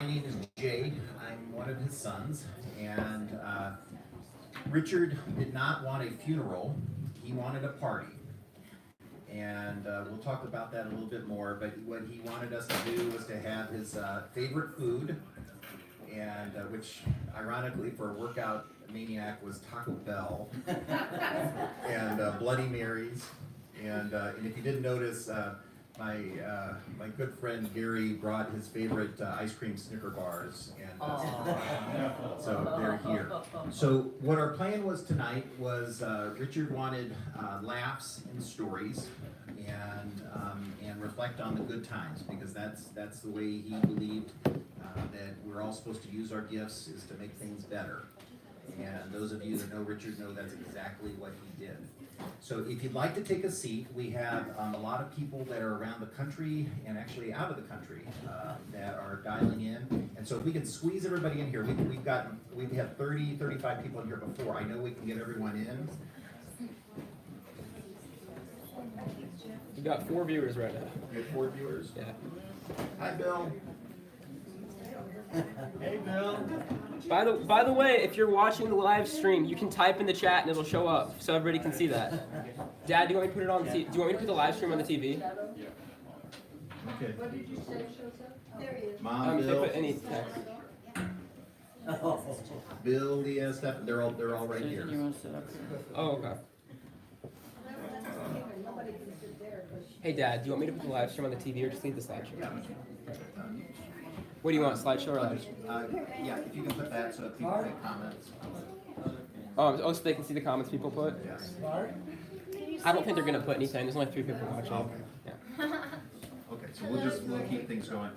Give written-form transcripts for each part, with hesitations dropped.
My name is Jay. I'm one of his sons, and Richard did not want a funeral. He wanted a party, and we'll talk about that a little bit more. But what he wanted us to do was to have his favorite food, and which, ironically, for a workout maniac, was Taco Bell and Bloody Marys. And if you didn't notice, my good friend Gary brought his favorite ice cream Snicker bars, and so they're here. So what our plan was tonight was Richard wanted laughs and stories, and reflect on the good times, because that's the way he believed that we're all supposed to use our gifts, is to make things better. And those of you that know Richard know that's exactly what he did. So if you'd like to take a seat, we have a lot of people that are around the country and actually out of the country that are dialing in. And so if we can squeeze everybody in here, we've had 30, 35 people in here before. I know we can get everyone in. We got 4 viewers right now. We have 4 viewers. Yeah. Hi, Bill. Hey, Bill. By the way, if you're watching the live stream, you can type in the chat and it'll show up so everybody can see that. Dad, do you want me to put it on the do you want me to put the live stream on the TV? Okay. What did you say shows up? There he is. Mom, If they Bill, put any text. Bill, Leah, Steph, they're all right here. Oh, okay. Nobody can sit there, but Hey, Dad, do you want me to put the live stream on the TV or just leave the slideshow? What do you want, slideshow or live stream? Yeah, if you can put that so that people can comments. Oh, so they can see the comments people put? Yes. I don't think they're gonna put anything. There's only 3 people watching. Okay. Yeah. Okay, so we'll keep things going.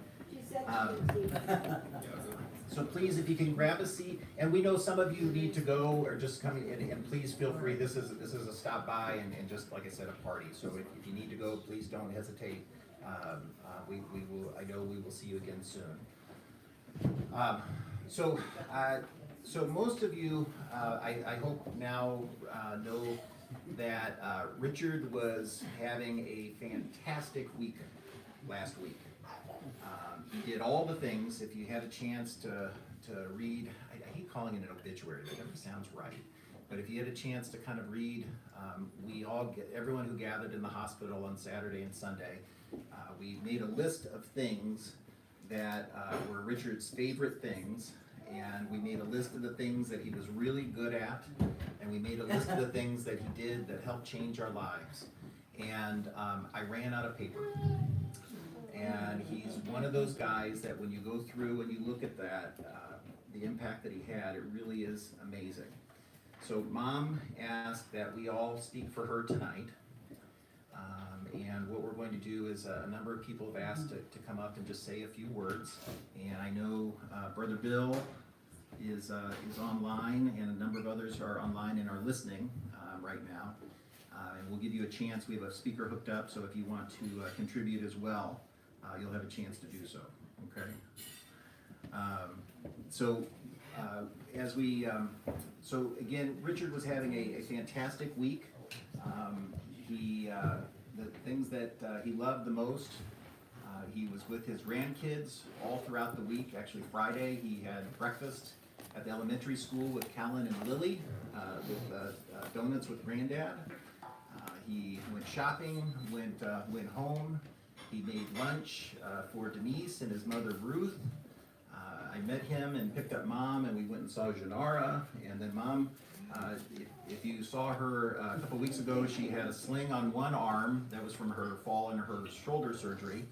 So please, if you can grab a seat, and we know some of you need to go or just come in, and please feel free. This is a stop by and just like I said, a party. So if you need to go, please don't hesitate. We will. I know we will see you again soon. So most of you, I hope now know that Richard was having a fantastic week last week. He did all the things. If you had a chance to read, I hate calling it an obituary, that never sounds right. But if you had a chance to kind of read, everyone who gathered in the hospital on Saturday and Sunday, we made a list of things that were Richard's favorite things, and we made a list of the things that he was really good at, and we made a list of the things that he did that helped change our lives. And I ran out of paper. And he's one of those guys that when you go through and you look at that, the impact that he had, it really is amazing. So Mom asked that we all speak for her tonight. And what we're going to do is a number of people have asked to come up and just say a few words. And I know Brother Bill is online, and a number of others are online and are listening right now. And we'll give you a chance. We have a speaker hooked up, so if you want to contribute as well, you'll have a chance to do so. Okay. So again, Richard was having a fantastic week. The things that he loved the most, he was with his grandkids all throughout the week. Actually, Friday he had breakfast at the elementary school with Callan and Lily, with donuts with Granddad. He went shopping, went home. He made lunch for Denise and his mother Ruth. I met him and picked up Mom, and we went and saw Janara. And then Mom, if you saw her a couple weeks ago, she had a sling on one arm. That was from her fall and her shoulder surgery.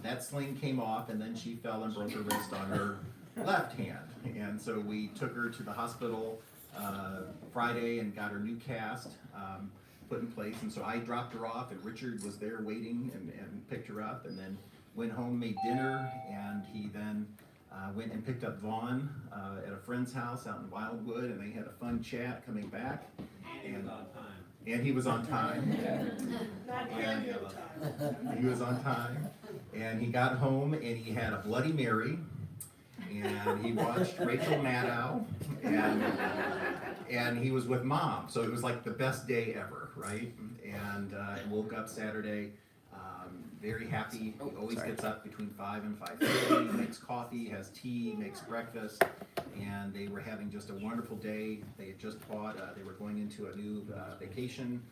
That sling came off, and then she fell and broke her wrist on her left hand. And so we took her to the hospital Friday and got her new cast put in place. And so I dropped her off, and Richard was there waiting and picked her up, and then went home, made dinner, and he then went and picked up Vaughn at a friend's house out in Wildwood, and they had a fun chat coming back. And he was on time. And he was on time. And he got home, and he had a Bloody Mary, and he watched Rachel Maddow, and he was with Mom. So it was like the best day ever, right? And woke up Saturday very happy. He always gets up between 5 and 5:30, makes coffee, has tea, makes breakfast, and they were having just a wonderful day. They had just bought, they were going into a new vacation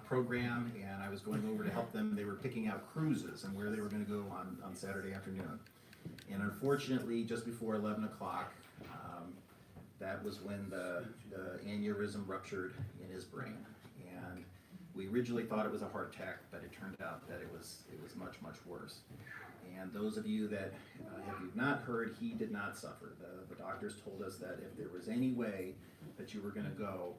program, and I was going over to help them. They were picking out cruises and where they were gonna go on Saturday afternoon. And unfortunately, just before 11 o'clock, that was when the aneurysm ruptured in his brain. And we originally thought it was a heart attack, but it turned out that it was much, much worse. And those of you that have not heard, he did not suffer. The doctors told us that if there was any way that you were gonna go,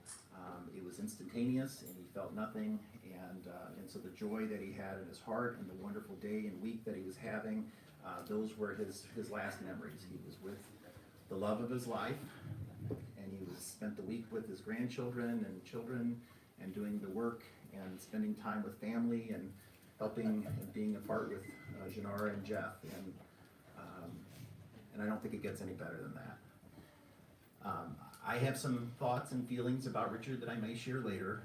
it was instantaneous, and he felt nothing. And so the joy that he had in his heart and the wonderful day and week that he was having, those were his last memories. He was with the love of his life, and he spent the week with his grandchildren and children, and doing the work and spending time with family and helping and being a part with Janara and Jeff. And I don't think it gets any better than that. I have some thoughts and feelings about Richard that I may share later,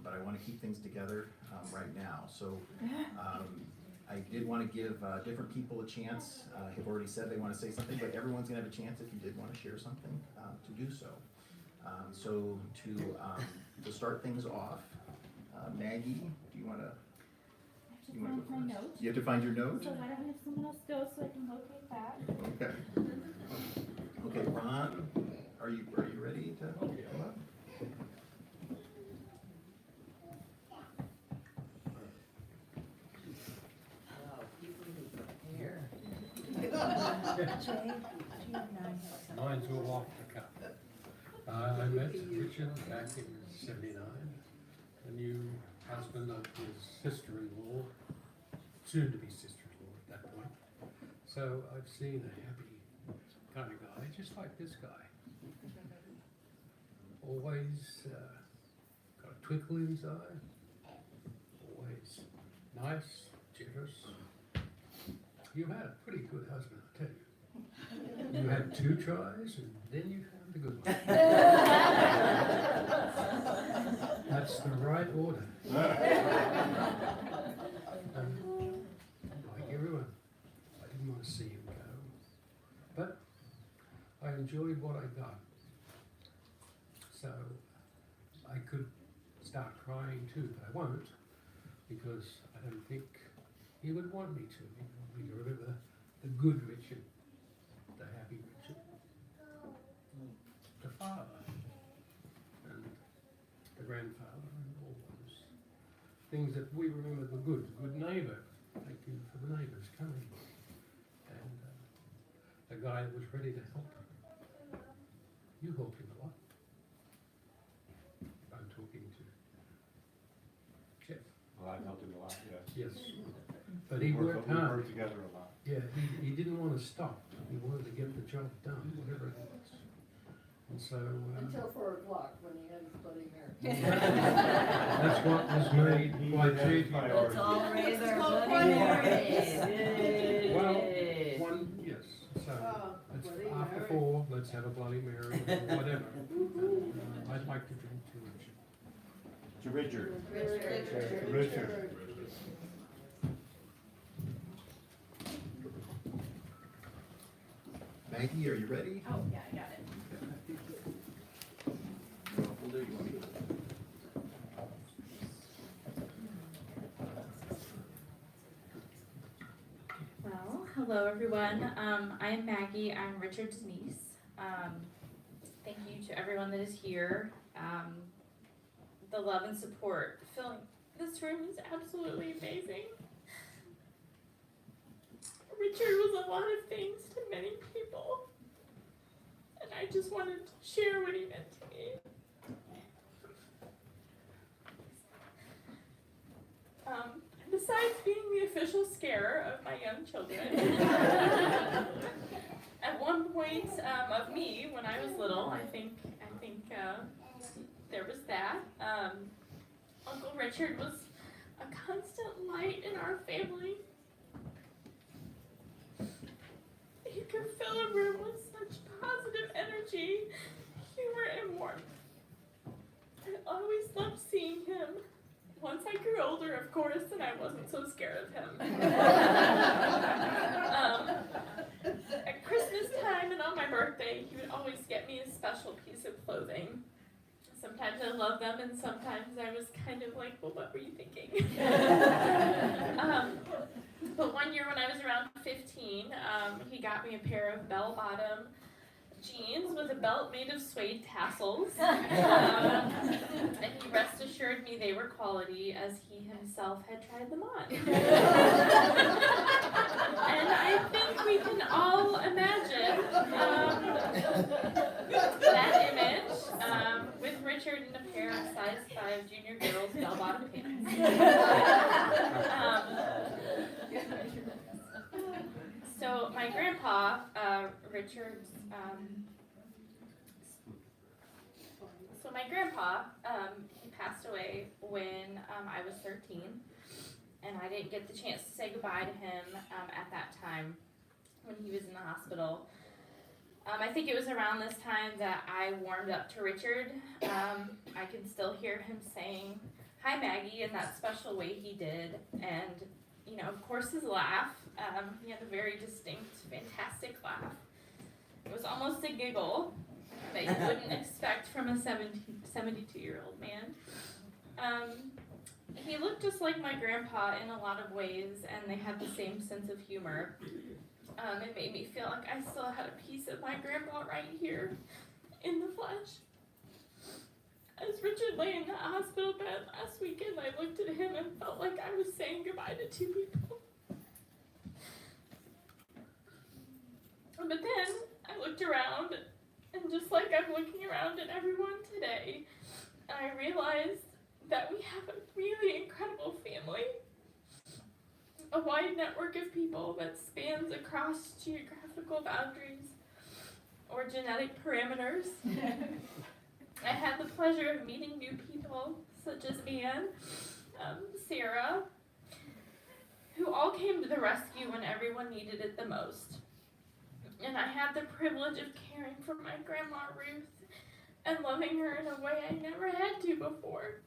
but I want to keep things together right now. So I did want to give different people a chance. Have already said they want to say something, but everyone's going to have a chance if you did want to share something to do so. So to start things off, Maggie, do you want to? I have to find my note. You have to find your note? So why don't we have someone else go so I can locate that? Okay. Okay, Ron, are you ready to come up? Mine's all off the cuff. I met Richard back in '79, the new husband of his sister-in-law, soon to be sister-in-law at that point. So I've seen a happy kind of guy, just like this guy. Always got a twinkle in his eye, always nice, generous. You had a pretty good husband, I tell you. You had 2 tries, and then you found the good one. That's the right order. Like everyone, I didn't want to see him go, but I enjoyed what I got. So I could start crying too, but I won't, because I don't think he would want me to. He would want me to remember the good Richard, the happy Richard, the father, and the grandfather, and all those things that we remember. The good neighbour. Thank you for the neighbours coming, and the guy that was ready to help. You helped him a lot. I'm talking to Jeff. Well, I helped him a lot, yes. Yes, but he worked We hard. worked together a lot. Yeah, he didn't want to stop. He wanted to get the job done, whatever it was. And so Until 4 o'clock when he had his Bloody Mary. that's what was made He by had his JP. priorities. all raise our called Bloody Bloody Marys. Well, one, yes. So it's Bloody after Mary. 4. Let's have a Bloody Mary or whatever. I'd like to drink to Richard. To Richard. Richard. Richard. Maggie, are you ready? Oh, yeah, I got it. You want to hold it? You want me to hold it? Well, hello everyone. I'm Maggie. I'm Richard's niece. Thank you to everyone that is here. The love and support filling this room is absolutely amazing. Richard was a lot of things to many people, and I just wanted to share what he meant to me. Besides being the official scarer of my young children, at one point of me when I was little, I think there was that. Uncle Richard was a constant light in our family. He could fill a room with such positive energy, humor, and warmth. I always loved seeing him once I grew older, of course, and I wasn't so scared of him. At Christmas time and on my birthday, he would always get me a special piece of clothing. Sometimes I loved them, and sometimes I was kind of like, well, what were you thinking? But one year when I was around 15, he got me a pair of bell-bottom jeans with a belt made of suede tassels. And he rest assured me they were quality, as he himself had tried them on. And I think we can all imagine that image with Richard in a pair of size 5 junior girls bell-bottom pants. So my grandpa, Richard's, he passed away when I was 13, and I didn't get the chance to say goodbye to him at that time when he was in the hospital. I think it was around this time that I warmed up to Richard. I can still hear him saying, "Hi, Maggie," in that special way he did, and you know, of course, his laugh. He had a very distinct, fantastic laugh. It was almost a giggle that you wouldn't expect from a 72-year-old man. He looked just like my grandpa in a lot of ways, and they had the same sense of humor. It made me feel like I still had a piece of my grandpa right here in the flesh. As Richard lay in the hospital bed last weekend, I looked at him and felt like I was saying goodbye to 2 people. But then I looked around, and just like I'm looking around at everyone today, I realized that we have a really incredible family. A wide network of people that spans across geographical boundaries or genetic parameters. I had the pleasure of meeting new people, such as Anne, Sarah, who all came to the rescue when everyone needed it the most. And I had the privilege of caring for my grandma Ruth and loving her in a way I never had to before.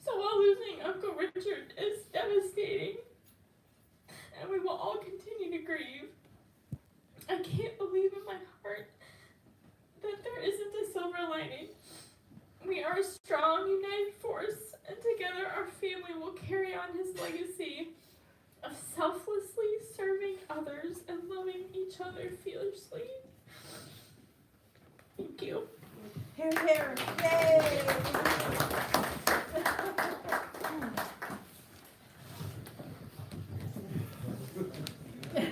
So while losing Uncle Richard is devastating, and we will all continue to grieve, I can't believe in my heart that there isn't a silver lining. We are a strong, united force, and together our family will carry on his legacy of selflessly serving others and loving each other fiercely. Thank you. Here, here. Yay!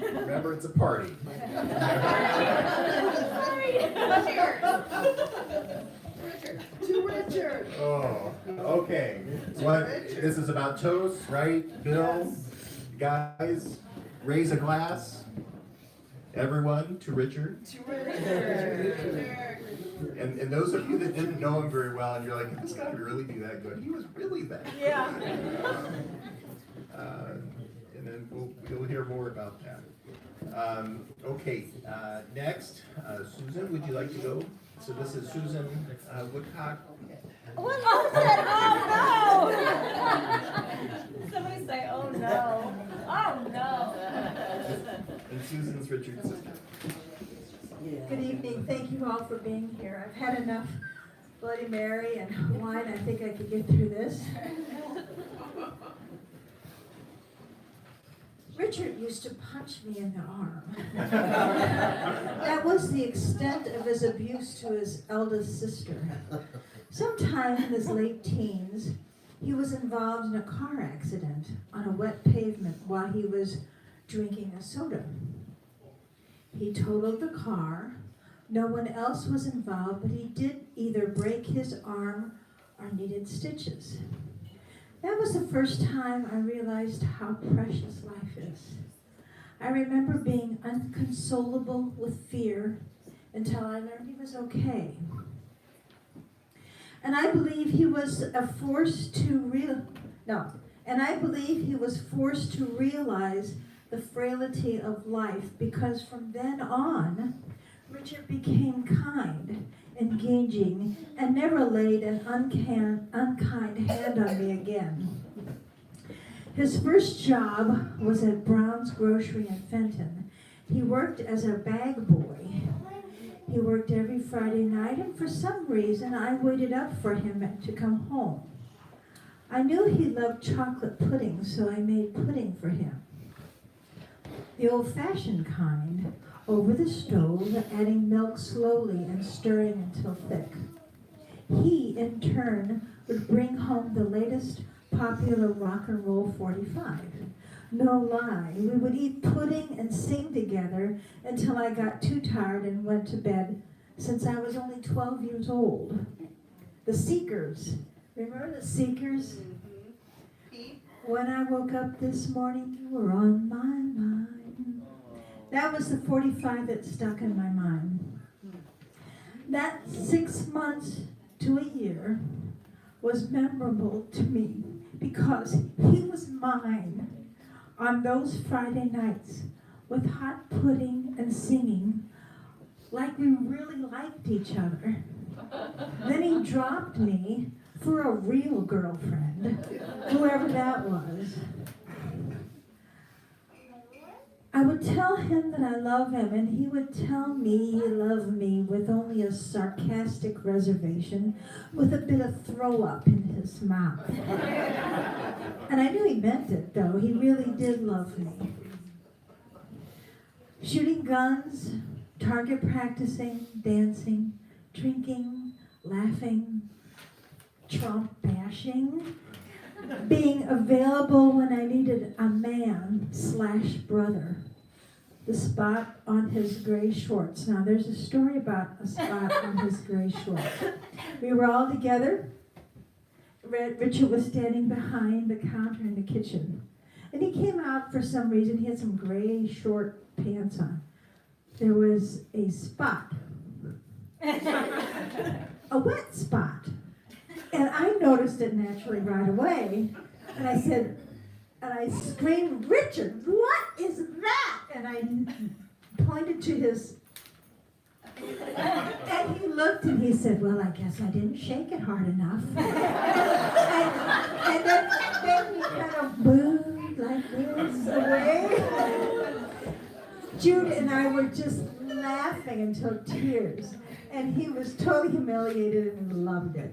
Remember, it's a party. Richard. To Richard. Oh, okay. What, this is about toast, right? Bill, guys, raise a glass. Everyone to Richard. To Richard. And those of you that didn't know him very well, and you're like, this guy really be that good? He was really that good. Yeah. And then we'll hear more about that. Okay, next, Susan, would you like to go? So this is Susan Woodcock. What? Oh, no! Somebody say, oh, no. Oh, no. And Susan's Richard's sister. Good evening. Thank you all for being here. I've had enough Bloody Mary and wine. I think I could get through this. Richard used to punch me in the arm. That was the extent of his abuse to his eldest sister. Sometime in his late teens, he was involved in a car accident on a wet pavement while he was drinking a soda. He totaled the car. No one else was involved, but he did either break his arm or needed stitches. That was the first time I realized how precious life is. I remember being inconsolable with fear until I learned he was okay. And I believe he was forced to realize the frailty of life, because from then on, Richard became kind engaging, and never laid an unkind hand on me again. His first job was at Brown's Grocery in Fenton. He worked as a bag boy. He worked every Friday night, and for some reason I waited up for him to come home. I knew he loved chocolate pudding, so I made pudding for him. The old-fashioned kind, over the stove, adding milk slowly and stirring until thick. He, in turn, would bring home the latest popular rock and roll 45. No lie, we would eat pudding and sing together until I got too tired and went to bed, since I was only 12 years old. The Seekers. Remember the Seekers? When I woke up this morning, you were on my mind. That was the 45 that stuck in my mind. That 6 months to a year was memorable to me because he was mine on those Friday nights with hot pudding and singing like we really liked each other. Then he dropped me for a real girlfriend, whoever that was. I would tell him that I love him, and he would tell me he loved me with only a sarcastic reservation, with a bit of throw up in his mouth. And I knew he meant it, though. He really did love me. Shooting guns, target practicing, dancing, drinking, laughing, Trump bashing, being available when I needed a man/brother. The spot on his gray shorts. Now there's a story about a spot on his gray shorts. We were all together. Richard was standing behind the counter in the kitchen. And he came out for some reason. He had some gray short pants on. There was a spot. A wet spot. And I noticed it naturally right away. And I said, and I screamed, Richard, what is that? And I pointed to his, and he looked and he said, well, I guess I didn't shake it hard enough. and then he kind of moved like this away. Jude and I were just laughing until tears. And he was totally humiliated and loved it.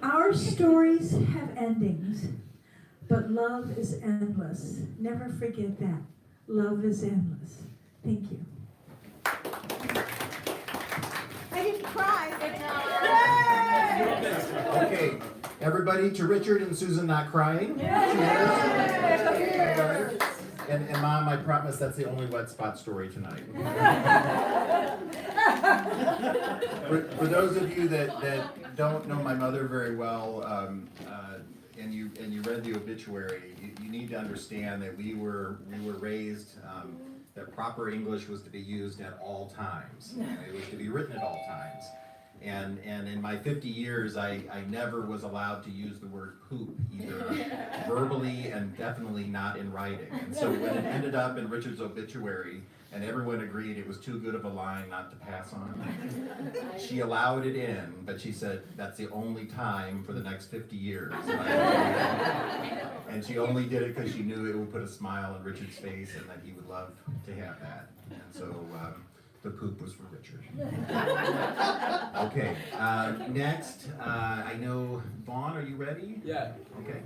Our stories have endings, but love is endless. Never forget that. Love is endless. Thank you. I didn't cry. Okay, everybody to Richard and Susan not crying. Cheers. And Mom, I promise that's the only wet spot story tonight. For those of you that don't know my mother very well, and you read the obituary, you need to understand that we were raised that proper English was to be used at all times. It was to be written at all times. And in my 50 years, I never was allowed to use the word poop, either verbally and definitely not in writing. And so when it ended up in Richard's obituary, and everyone agreed it was too good of a line not to pass on, she allowed it in, but she said that's the only time for the next 50 years. And she only did it because she knew it would put a smile on Richard's face and that he would love to have that. And so the poop was for Richard. Okay, next, I know, Vaughn, are you ready? Yeah. Okay,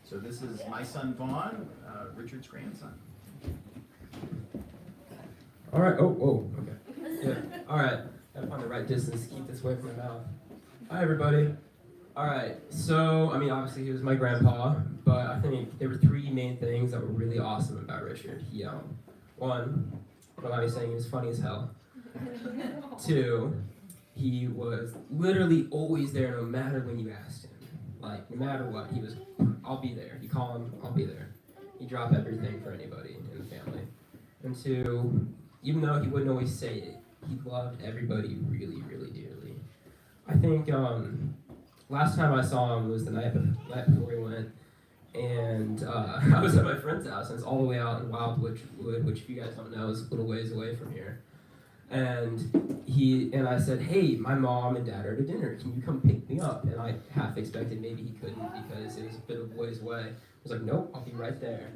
so this is my son Vaughn, Richard's grandson. All right. Oh, okay. Yeah. All right. Gotta find the right distance to keep this away from my mouth. Hi, everybody. All right. So, I mean, obviously he was my grandpa, but I think there were three main things that were really awesome about Richard. He, one, what am I saying? He was funny as hell. Two, he was literally always there, no matter when you asked him. Like, no matter what, he was. I'll be there. You call him, I'll be there. He dropped everything for anybody in the family. And two, even though he wouldn't always say it, he loved everybody really, really dearly. I think last time I saw him was the night before he went, and I was at my friend's house, and it's all the way out in Wildwood, which if you guys don't know is a little ways away from here. And I said, hey, my mom and dad are at dinner. Can you come pick me up? And I half expected maybe he couldn't because it was a bit of a ways away. I was like, nope, I'll be right there.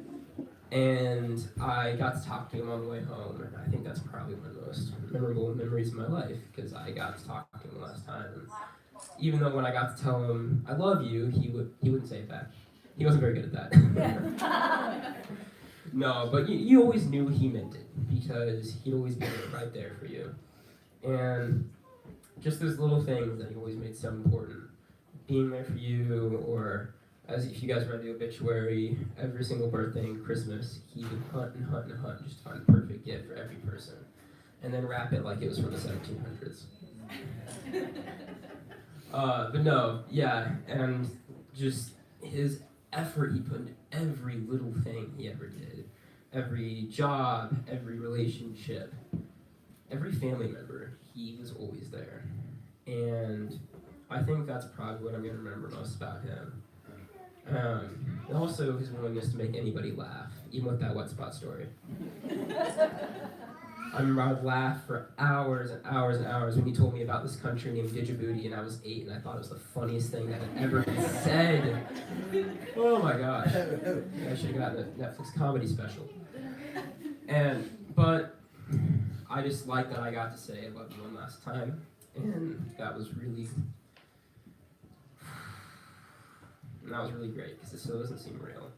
And I got to talk to him on the way home, and I think that's probably one of the most memorable memories of my life because I got to talk to him last time. And even though when I got to tell him I love you, he wouldn't say it back. He wasn't very good at that. No, but you always knew he meant it because he'd always be right there for you. And just those little things that he always made so important. Being there for you, or as if you guys read the obituary, every single birthday and Christmas, he would hunt and hunt and hunt just to find the perfect gift for every person. And then wrap it like it was from the 1700s. But no, yeah, and just his effort he put into every little thing he ever did. Every job, every relationship, every family member, he was always there. And I think that's probably what I'm going to remember most about him. And also his willingness to make anybody laugh, even with that wet spot story. I remember I would laugh for hours and hours and hours when he told me about this country named Djibouti, and I was 8, and I thought it was the funniest thing that had ever been said. Oh my gosh. I should have gotten a Netflix comedy special. But I just like that I got to say I love you one last time, and that was really great, because it still doesn't seem real.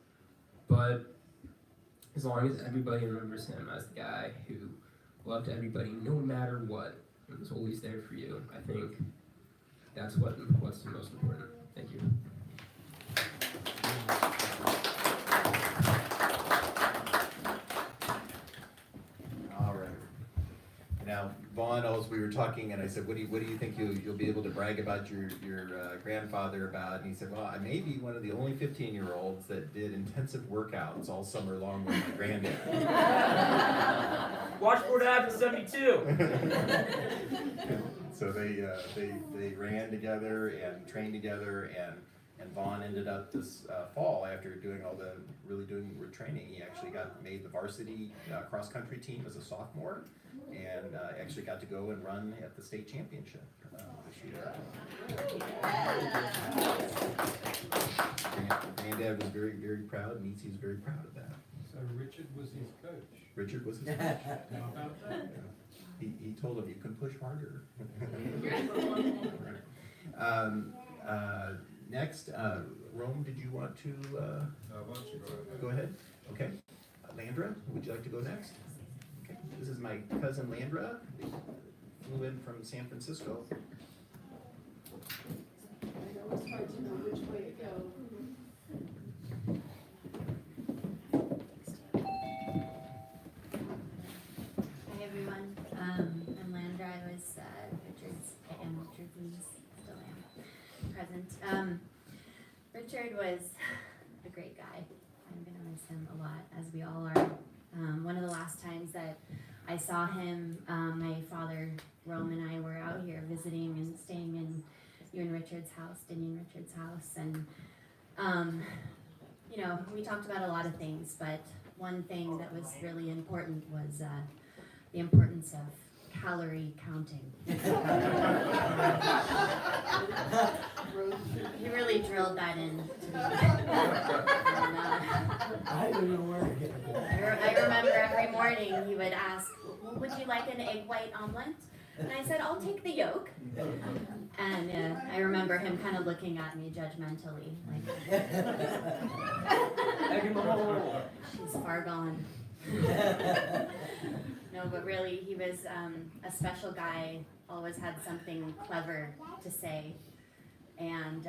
But as long as everybody remembers him as the guy who loved everybody no matter what, and was always there for you, I think that's what's the most important. Thank you. All right. Now, Vaughn, as we were talking, and I said, what do you think you'll be able to brag about your grandfather about? And he said, well, I may be one of the only 15-year-olds that did intensive workouts all summer long with my granddad. Washboard Ave in 72. So they ran together and trained together, and Vaughn ended up this fall, after doing training, he actually made the varsity cross country team as a sophomore, and actually got to go and run at the state championship this year. Granddad was very, very proud, and Nietzsche was very proud of that. So Richard was his coach. Richard was his coach. How about that? He told him you can push harder. Next, Rome, did you want to Why don't you go ahead? Okay. Landra, would you like to go next? Okay. This is my cousin Landra. They flew in from San Francisco. I know it's hard to know which way to go. Hi everyone, I'm Landra. I was Richard's niece, still am, present. Richard was a great guy. I'm gonna miss him a lot, as we all are. One of the last times that I saw him, my father, Rome, and I were out here visiting and staying in you and Richard's house, Denny and Richard's house, and we talked about a lot of things, but one thing that was really important was the importance of calorie counting. He really drilled that in to me. And, I don't know where to get it. I remember every morning he would ask, well, would you like an egg white omelet? And I said, I'll take the yolk. And I remember him kind of looking at me judgmentally, like, she's far gone. No, but really, he was a special guy, always had something clever to say. And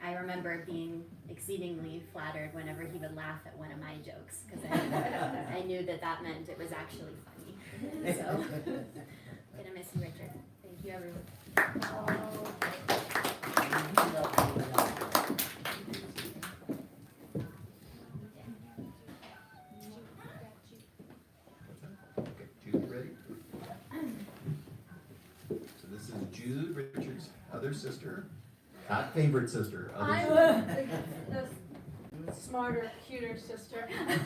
I remember being exceedingly flattered whenever he would laugh at one of my jokes, because I knew that meant it was actually funny. So, gonna miss you, Richard. Thank you, everyone. Okay, Jude, ready? So this is Jude, Richard's other sister. Not favorite sister, other I'm sister. the smarter, cuter sister. In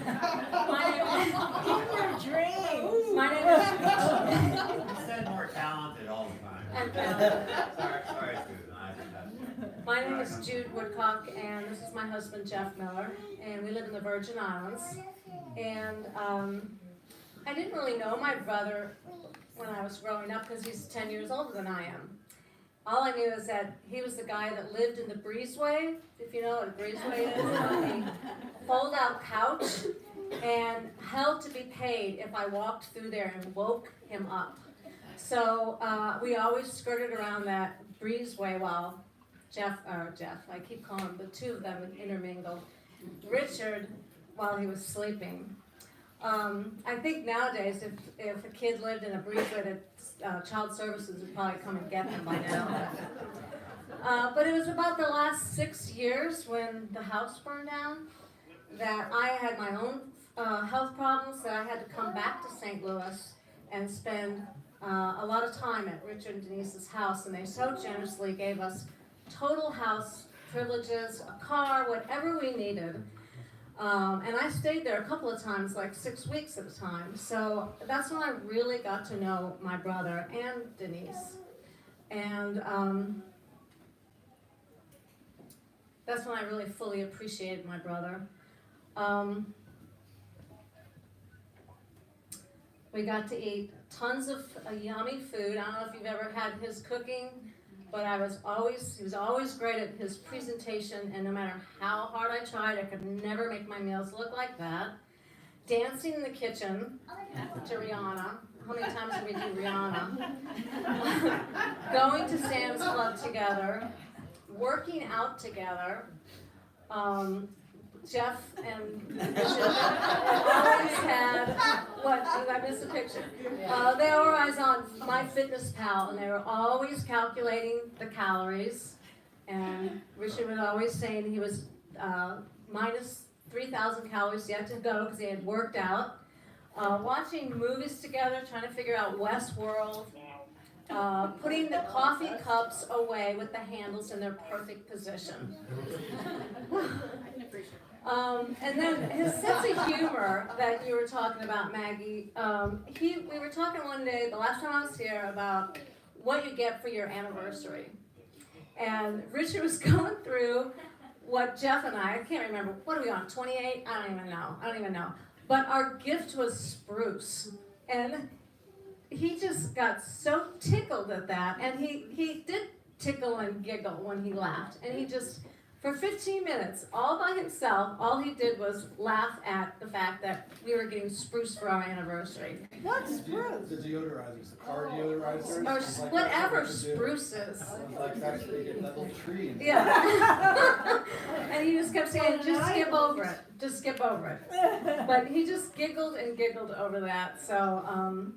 your dreams. My name is Sorry, Susan, I did that. My name is Jude Woodcock, and this is my husband Jeff Miller, and we live in the Virgin Islands. And I didn't really know my brother when I was growing up because he's 10 years older than I am. All I knew is that he was the guy that lived in the breezeway, if you know what a breezeway is, on the fold-out couch, and held to be paid if I walked through there and woke him up. So we always skirted around that breezeway while Jeff, I keep calling him, the two of them intermingled. Richard, while he was sleeping. I think nowadays, if a kid lived in a breezeway, that child services would probably come and get them by now. But it was about the last 6 years when the house burned down that I had my own health problems, that I had to come back to St. Louis and spend a lot of time at Richard and Denise's house, and they so generously gave us total house privileges, a car, whatever we needed. And I stayed there a couple of times, like 6 weeks at a time. So that's when I really got to know my brother and Denise. And that's when I really fully appreciated my brother. We got to eat tons of yummy food. I don't know if you've ever had his cooking, but he was always great at his presentation, and no matter how hard I tried, I could never make my meals look like that. Dancing in the kitchen to Rihanna. How many times did we do Rihanna? Going to Sam's Club together, working out together. Jeff and Bishop always had, what, did I miss a picture? They were always on MyFitnessPal, and they were always calculating the calories. And Richard was always saying he was minus 3,000 calories yet to go because he had worked out. Watching movies together, trying to figure out Westworld. Putting the coffee cups away with the handles in their perfect position. And then his sense of humor that you were talking about, Maggie, we were talking one day, the last time I was here, about what you get for your anniversary. And Richard was going through what Jeff and I can't remember, what are we on, 28? I don't even know. But our gift was spruce. And he just got so tickled at that, and he did tickle and giggle when he laughed, and he just, for 15 minutes, all by himself, all he did was laugh at the fact that we were getting spruce for our anniversary. What's spruce? The deodorizers, the car deodorizers. Or It's like whatever that's what you do. spruce is. It's like that's where you get that little tree. And Yeah. And he just kept saying, just skip over it. But he just giggled and giggled over that, so,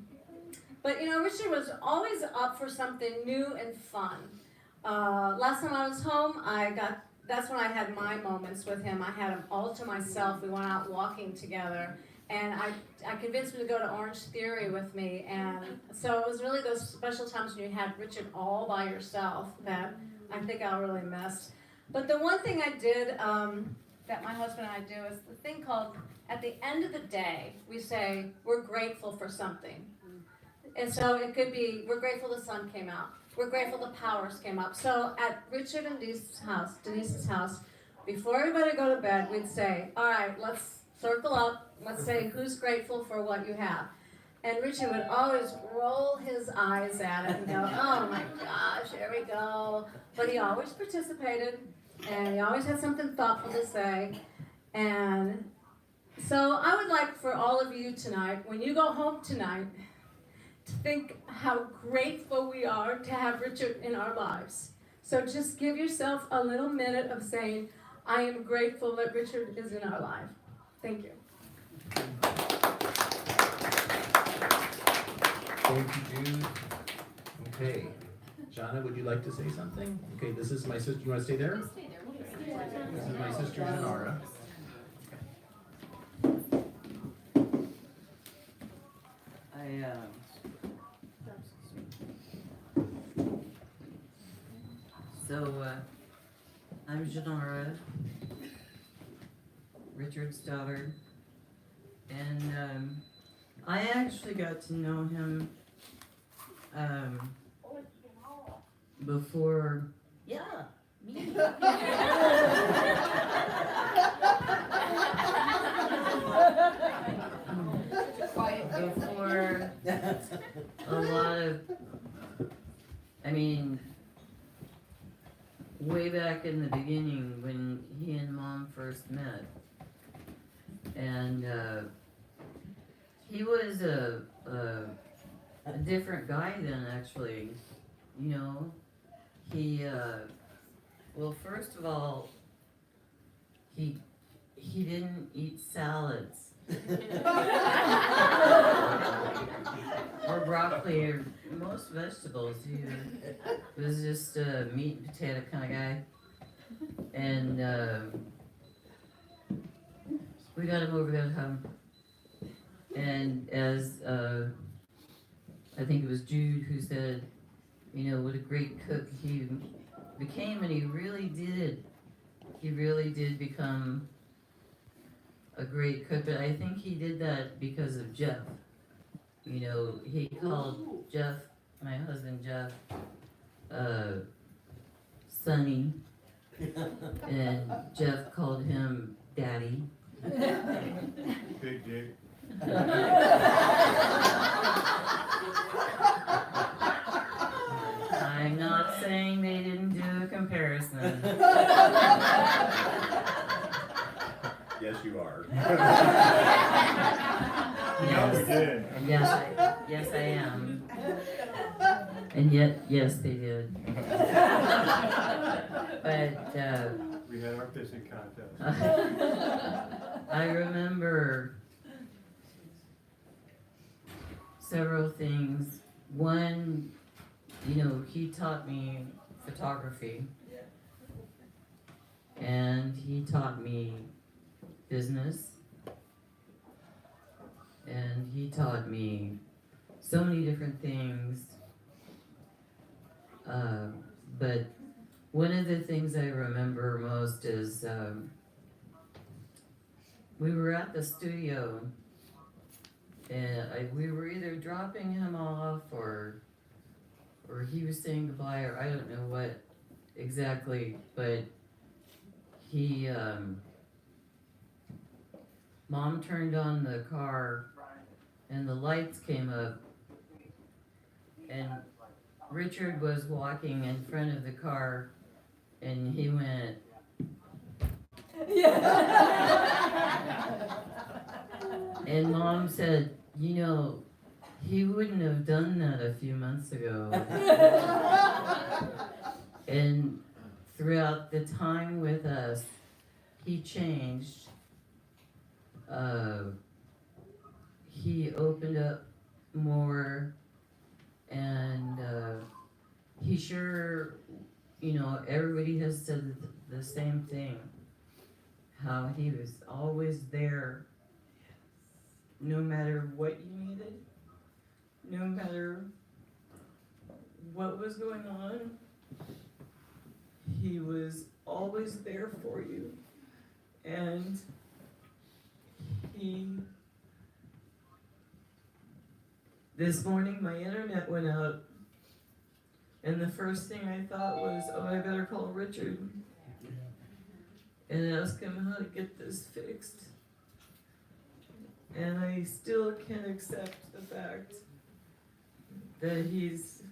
but you know, Richard was always up for something new and fun. Last time I was home, that's when I had my moments with him. I had him all to myself. We went out walking together, and I convinced him to go to Orange Theory with me. And so it was really those special times when you had Richard all by yourself that I think I'll really miss. But the one thing I did that my husband and I do is the thing called, at the end of the day, we say, we're grateful for something. And so it could be, we're grateful the sun came out. We're grateful the powers came up. So at Richard and Denise's house, before everybody would go to bed, we'd say, all right, let's circle up. Let's say who's grateful for what you have. And Richard would always roll his eyes at it and go, oh my gosh, here we go. But he always participated, and he always had something thoughtful to say. And so I would like for all of you tonight, when you go home tonight, to think how grateful we are to have Richard in our lives. So just give yourself a little minute of saying, I am grateful that Richard is in our life. Thank you. Thank you, Jude. Okay. Jana, would you like to say something? Okay, this is my sister. You want to stay there? This is my sister, Janara. I'm Janara, Richard's daughter, and I actually got to know him before, yeah, Me. before a lot of, I mean, way back in the beginning when he and Mom first met. And he was a different guy then, actually. You know, he, well, first of all, he didn't eat salads. Or broccoli or most vegetables. He was just a meat and potato kind of guy. And we got him over that hump. And as I think it was Jude who said, you know, what a great cook he became, and he really did become a great cook. But I think he did that because of Jeff. You know, he called Jeff, my husband Jeff, Sonny, and Jeff called him Daddy. Big dick. I'm not saying they didn't do a comparison. Yes, you are. No, we did. Yes, I am. And yet, yes, they did. But We had our pissing contest. I remember several things. One, you know, he taught me photography, and he taught me business, and he taught me so many different things. But one of the things I remember most is we were at the studio, and we were either dropping him off or he was saying goodbye, or I don't know what exactly, but he, Mom turned on the car and the lights came up, and Richard was walking in front of the car and he went, and Mom said, you know, he wouldn't have done that a few months ago. And throughout the time with us, he changed. He opened up more, and he sure, you know, everybody has said the same thing. How he was always there, no matter what you needed. No matter what was going on, he was always there for you. And this morning my internet went out, and the first thing I thought was, oh, I better call Richard and ask him how to get this fixed. And I still can't accept the fact that he's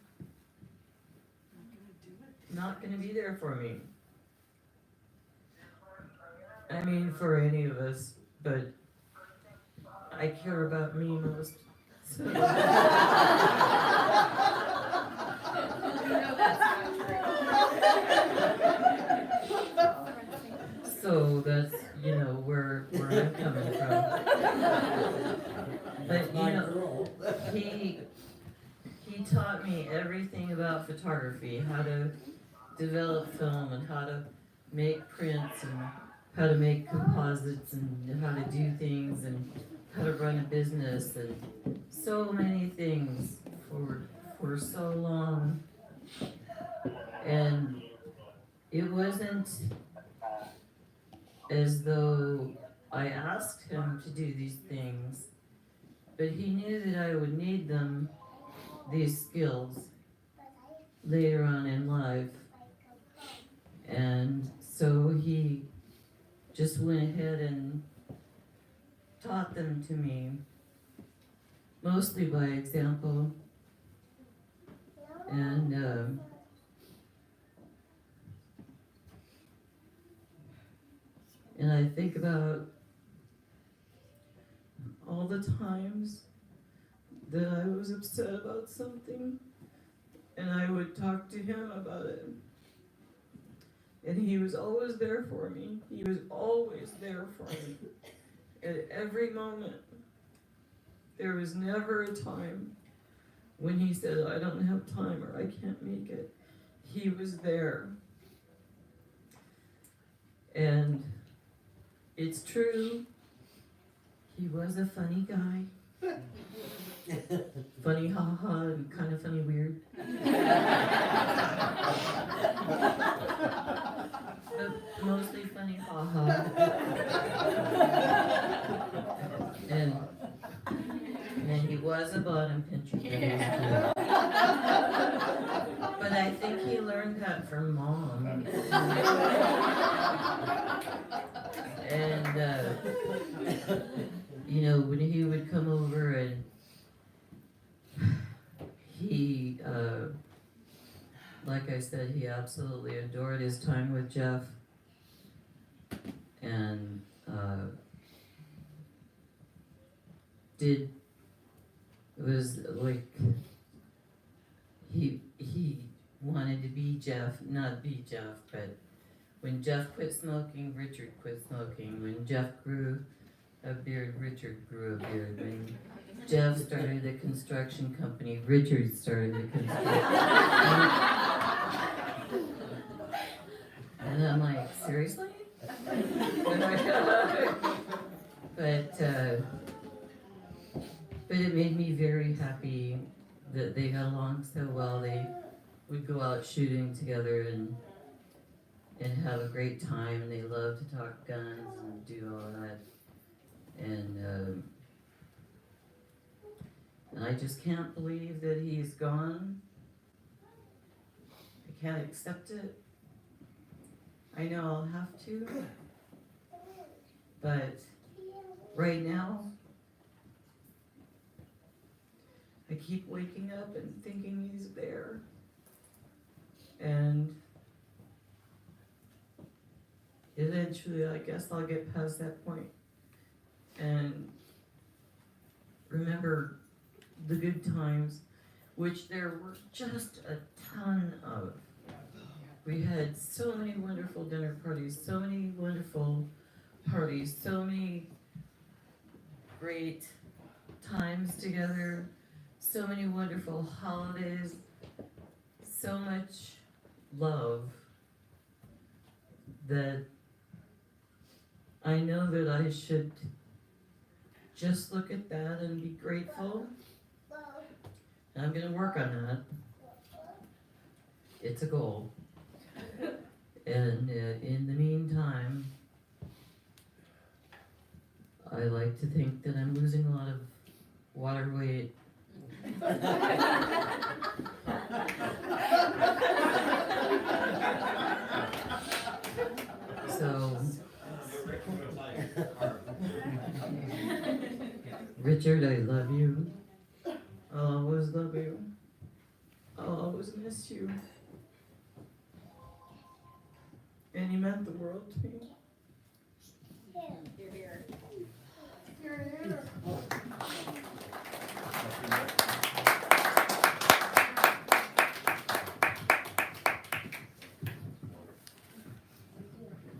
not going to be there for me. I mean, for any of us, but I care about me most. So, so that's, you know, where I'm coming from. But, you know, he taught me everything about photography, how to develop film and how to make prints and how to make composites and how to do things and how to run a business and so many things for so long. And it wasn't as though I asked him to do these things, but he knew that I would need them, these skills. later on in life. And so he just went ahead and taught them to me, mostly by example. And I think about all the times that I was upset about something, and I would talk to him about it. And he was always there for me. He was always there for me. At every moment. There was never a time when he said, I don't have time or I can't make it. He was there. And it's true, he was a funny guy. Funny ha-ha and kind of funny weird. But mostly funny ha-ha. And he was a bottom pincher. But I think he learned that from Mom. And you know, when he would come over and he, like I said, he absolutely adored his time with Jeff. And it was like he wanted to be Jeff, not be Jeff, but when Jeff quit smoking, Richard quit smoking. When Jeff grew a beard, Richard grew a beard. When Jeff started a construction company, Richard started a construction company. And I'm like, seriously? But it made me very happy that they got along so well. They would go out shooting together and have a great time. They loved to talk guns and do all that. And I just can't believe that he's gone. I can't accept it. I know I'll have to. But right now, I keep waking up and thinking he's there. And eventually, I guess I'll get past that point and remember the good times, which there were just a ton of. We had so many wonderful dinner parties, so many wonderful parties, so many great times together, so many wonderful holidays, so much love that I know that I should just look at that and be grateful. And I'm going to work on that. It's a goal. And in the meantime, I like to think that I'm losing a lot of water weight. So, Richard, I love you. I'll always love you. I'll always miss you. And you meant the world to me. You're here. You're here.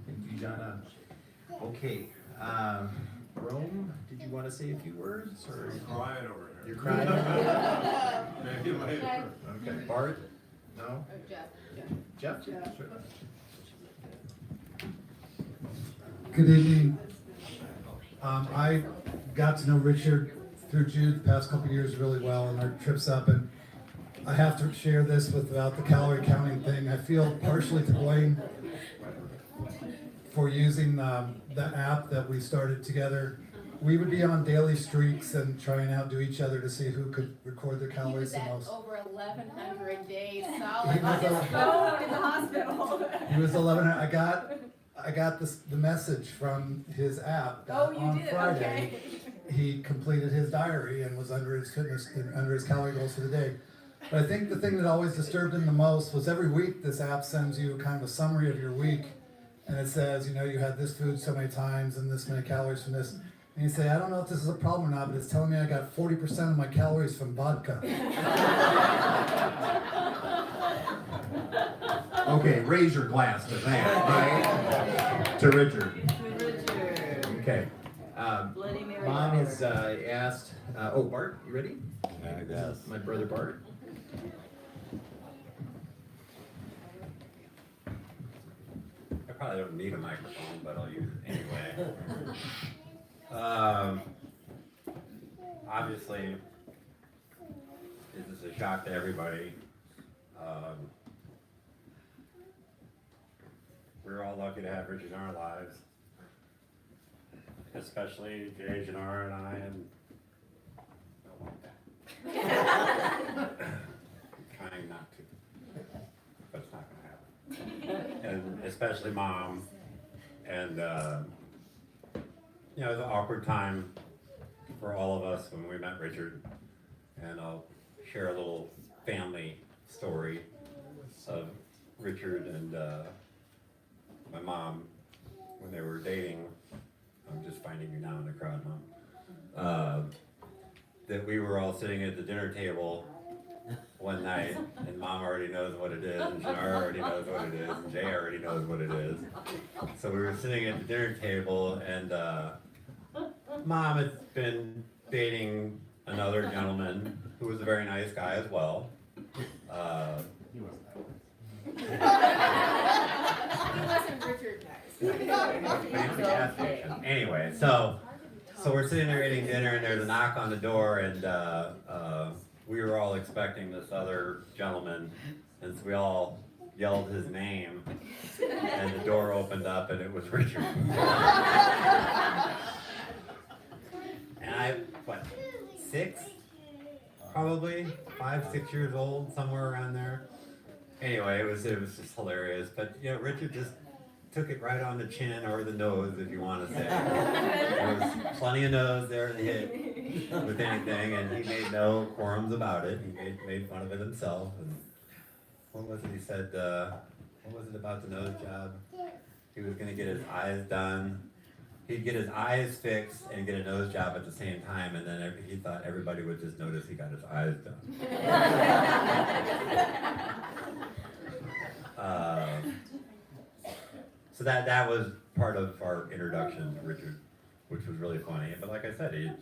Thank you, Jana. Okay, Rome, did you want to say a few words, or? I'm crying over here. You're crying? Maybe later. Okay, Bart? No? Jeff. Jeff? Jeff. Sure. Good evening. I got to know Richard through Jude the past couple of years really well on our trips up, and I have to share this without the calorie counting thing. I feel partially to blame for using the app that we started together we would be on daily streaks and try and outdo each other to see who could record their He calories was the at most. over 1,100 days He solid was on his a- phone in the hospital. He was 11. I got the message from his app that Oh, you on did, Friday okay. he completed his diary and was under his under his calorie goals for the day. But I think the thing that always disturbed him the most was every week this app sends you kind of a summary of your week, and it says, you know, you had this food so many times and this many calories from this. And you say, I don't know if this is a problem or not, but it's telling me I got 40% of my calories from vodka. Okay, raise your glass to that, right? To Richard. Richard. Okay. Bloody Mary. Mom has asked, oh, Bart, you ready? I guess. My brother Bart. I probably don't need a microphone, but I'll use it anyway. Obviously, this is a shock to everybody. We're all lucky to have Richard in our lives, especially Jay, Janara, and I, and don't want that. I'm trying not to, but it's not gonna happen. And especially Mom, and you know, it was an awkward time for all of us when we met Richard, and I'll share a little family story of Richard and my mom when they were dating. I'm just finding you now in the crowd, Mom. That we were all sitting at the dinner table one night, and Mom already knows what it is, and Janara already knows what it is, and Jay already knows what it is. So we were sitting at the dinner table, and Mom had been dating another gentleman who was a very nice guy as well. He wasn't Richard nice. Anyway, so we're sitting there eating dinner, and there's a knock on the door, and we were all expecting this other gentleman, and so we all yelled his name, and the door opened up, and it was Richard. And I, what, 6? Probably 5, 6 years old, somewhere around there. Anyway, it was just hilarious. But you know, Richard just took it right on the chin or the nose, if you want to say. There was plenty of nose there to hit with anything, and he made no quorums about it. He made fun of it himself. And what was it he said? What was it about the nose job? He was going to get his eyes done. He'd get his eyes fixed and get a nose job at the same time, and then he thought everybody would just notice he got his eyes done. So that was part of our introduction to Richard, which was really funny. But like I said, it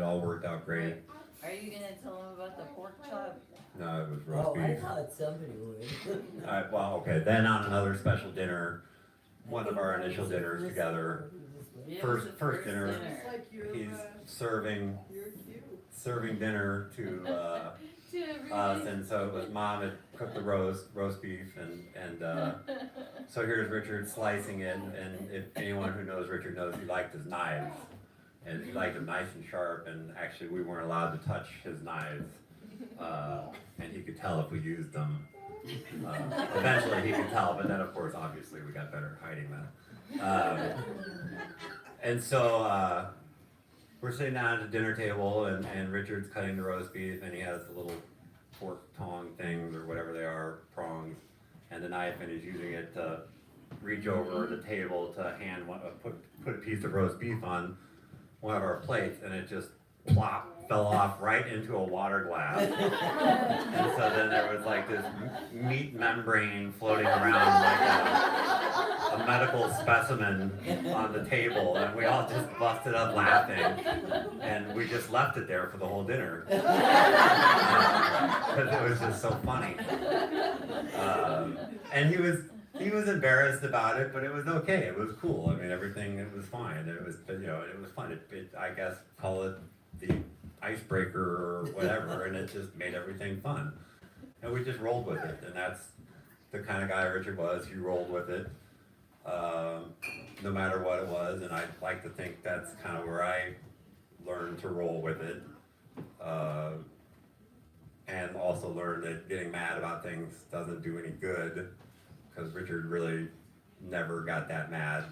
all worked out great. Are you gonna tell him about the pork chop? No, it was roast beef. I thought somebody would. Well, okay. Then on another special dinner, one of our initial dinners together. Yeah, First it was the dinner. He's serving dinner to us, and so it was Mom had cooked the roast beef, and so here's Richard slicing it, and if anyone who knows Richard knows he liked his knives, and he liked them nice and sharp, and actually we weren't allowed to touch his knives, and he could tell if we used them. Eventually he could tell, but then of course obviously we got better at hiding that. And so we're sitting down at the dinner table, and Richard's cutting the roast beef, and he has the little fork tong things, or whatever they are, prongs, and the knife, and he's using it to reach over the table to put a piece of roast beef on one of our plates, and it just plop, fell off right into a water glass. And so then there was like this meat membrane floating around like a medical specimen on the table, and we all just busted up laughing, and we just left it there for the whole dinner because it was just so funny. And he was embarrassed about it, but it was okay. It was cool. I mean, everything, it was fine. It was, it was fun. I guess call it the icebreaker or whatever, and it just made everything fun. And we just rolled with it, and that's the kind of guy Richard was. He rolled with it, no matter what it was, and I like to think that's kind of where I learned to roll with it. And also learned that getting mad about things doesn't do any good, because Richard really never got that mad.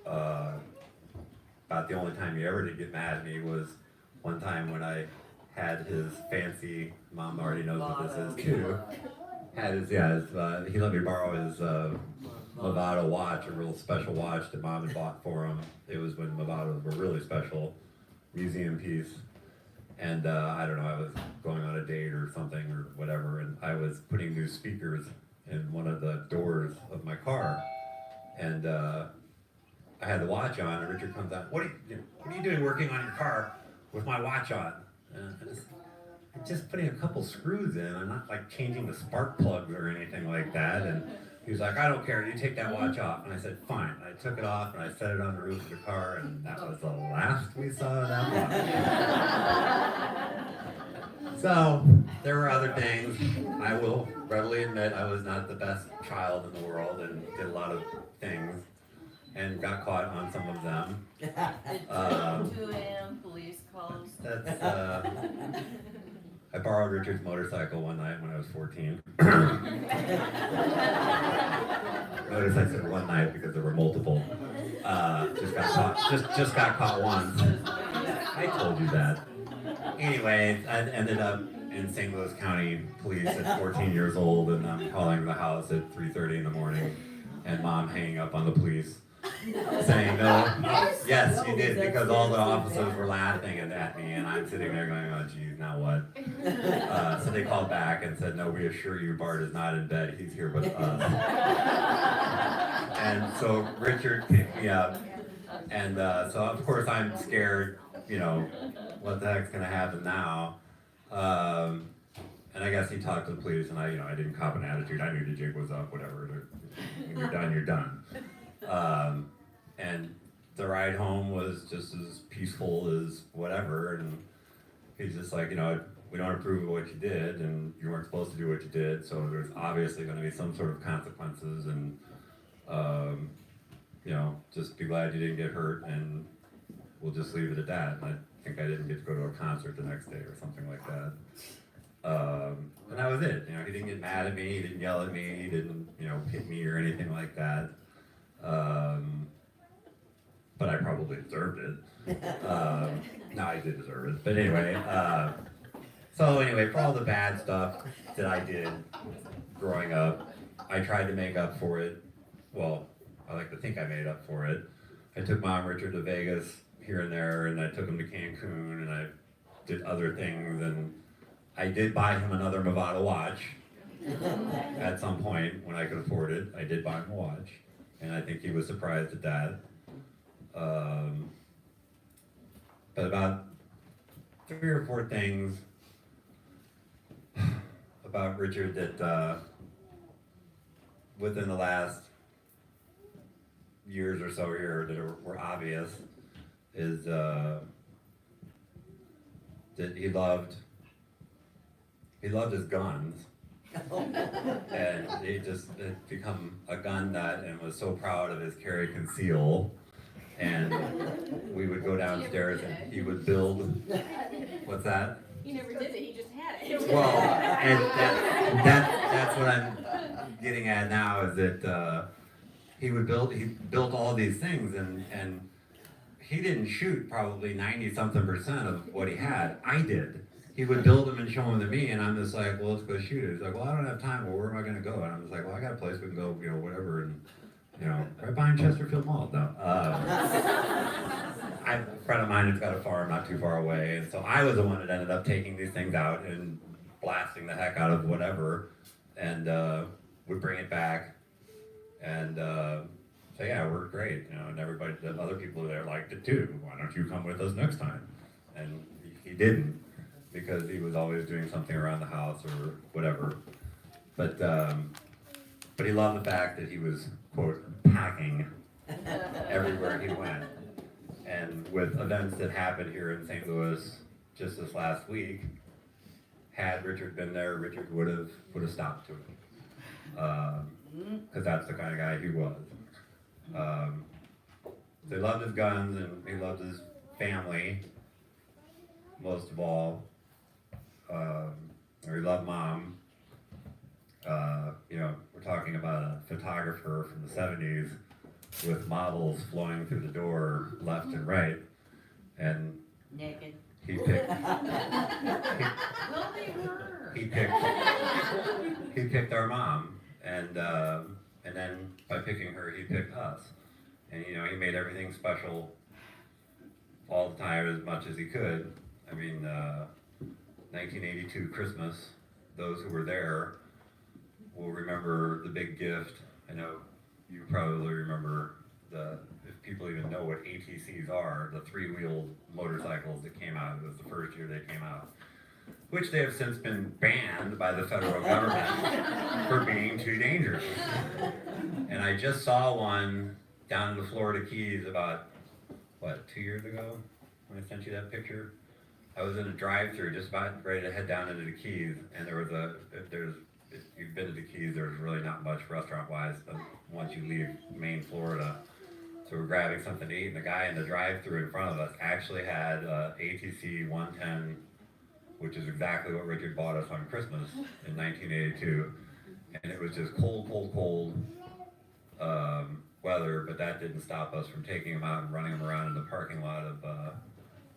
About the only time he ever did get mad at me was one time when I had his fancy, Mom already knows what this is too, had his, he let me borrow his Movado watch, a real special watch that Mom had bought for him. It was when Movados were really special, museum piece. And I don't know, I was going on a date or something or whatever, and I was putting new speakers in one of the doors of my car. And I had the watch on, and Richard comes out, what are you doing working on your car with my watch on? And I'm just putting a couple screws in. I'm not like changing the spark plugs or anything like that. And he was like, I don't care, you take that watch off. And I said, fine. I took it off and I set it on the roof of the car, and that was the last we saw of that watch. So, there were other things. I will readily admit I was not the best child in the world and did a lot of things and got caught on some of them. 2 a.m. police calls. That's, I borrowed Richard's motorcycle one night when I was 14. Notice I said one night because there were multiple. Just got caught once. I told you that. Anyway, I ended up in St. Louis County Police at 14 years old, and I'm calling the house at 3:30 in the morning, and Mom hanging up on the police, saying, no, yes, you did, because all the officers were laughing at me, and I'm sitting there going, oh geez, now what? So they called back and said, no, we assure you Bart is not in bed, he's here with us. And so Richard picked me up, and so of course I'm scared, what the heck's gonna happen now? And I guess he talked to the police, and I didn't cop an attitude, I knew the jig was up, whatever, when you're done, you're done. And the ride home was just as peaceful as whatever, and he's just like, we don't approve of what you did, and you weren't supposed to do what you did, so there's obviously going to be some sort of consequences, and just be glad you didn't get hurt, and we'll just leave it at that. And I think I didn't get to go to a concert the next day or something like that. And that was it. He didn't get mad at me, he didn't yell at me, he didn't hit me or anything like that. But I probably deserved it. No, I did deserve it. But anyway, for all the bad stuff that I did growing up, I tried to make up for it. Well, I like to think I made up for it. I took Mom and Richard to Vegas here and there, and I took him to Cancun, and I did other things, and I did buy him another Movado watch at some point when I could afford it. I did buy him a watch. And I think he was surprised at that. But about 3 or 4 things about Richard that within the last years or so here that were obvious is that he loved his guns. And he just had become a gun nut and was so proud of his carry conceal. And we would go downstairs and he would build. What's that? He never did it, he just had it. Well, and that's what I'm getting at now is that he built all these things, and he didn't shoot probably 90-something% of what he had. I did. He would build them and show them to me, and I'm just like, well, let's go shoot it. He's like, well, I don't have time. Well, where am I going to go? And I'm just like, well, I got a place we can go, whatever, and right behind Chesterfield Mall. No, a friend of mine has got a farm not too far away, and so I was the one that ended up taking these things out and blasting the heck out of whatever, and would bring it back, and say, yeah, it worked great, and everybody, the other people there liked it too. Why don't you come with us next time? And he didn't, because he was always doing something around the house or whatever. But he loved the fact that he was, quote, packing everywhere he went. And with events that happened here in St. Louis just this last week, had Richard been there, Richard would have stopped to him. Because that's the kind of guy he was. He loved his guns and he loved his family. most of all, or he loved Mom. You know, we're talking about a photographer from the 70s with models flowing through the door left and right, and Naked. he picked. Well, they were. He picked our mom, and then by picking her, he picked us, and you know, he made everything special all the time as much as he could. I mean, 1982 Christmas, those who were there will remember the big gift. I know you probably remember if people even know what ATCs are, the three-wheeled motorcycles that came out. It was the first year they came out, which they have since been banned by the federal government for being too dangerous. And I just saw one down in the Florida Keys about, 2 years ago when I sent you that picture? I was in a drive-thru just about ready to head down into the Keys, and there was if you've been to the Keys, there's really not much restaurant-wise once you leave Maine, Florida. So we're grabbing something to eat, and the guy in the drive-thru in front of us actually had ATC 110, which is exactly what Richard bought us on Christmas in 1982. And it was just cold weather, but that didn't stop us from taking him out and running him around in the parking lot of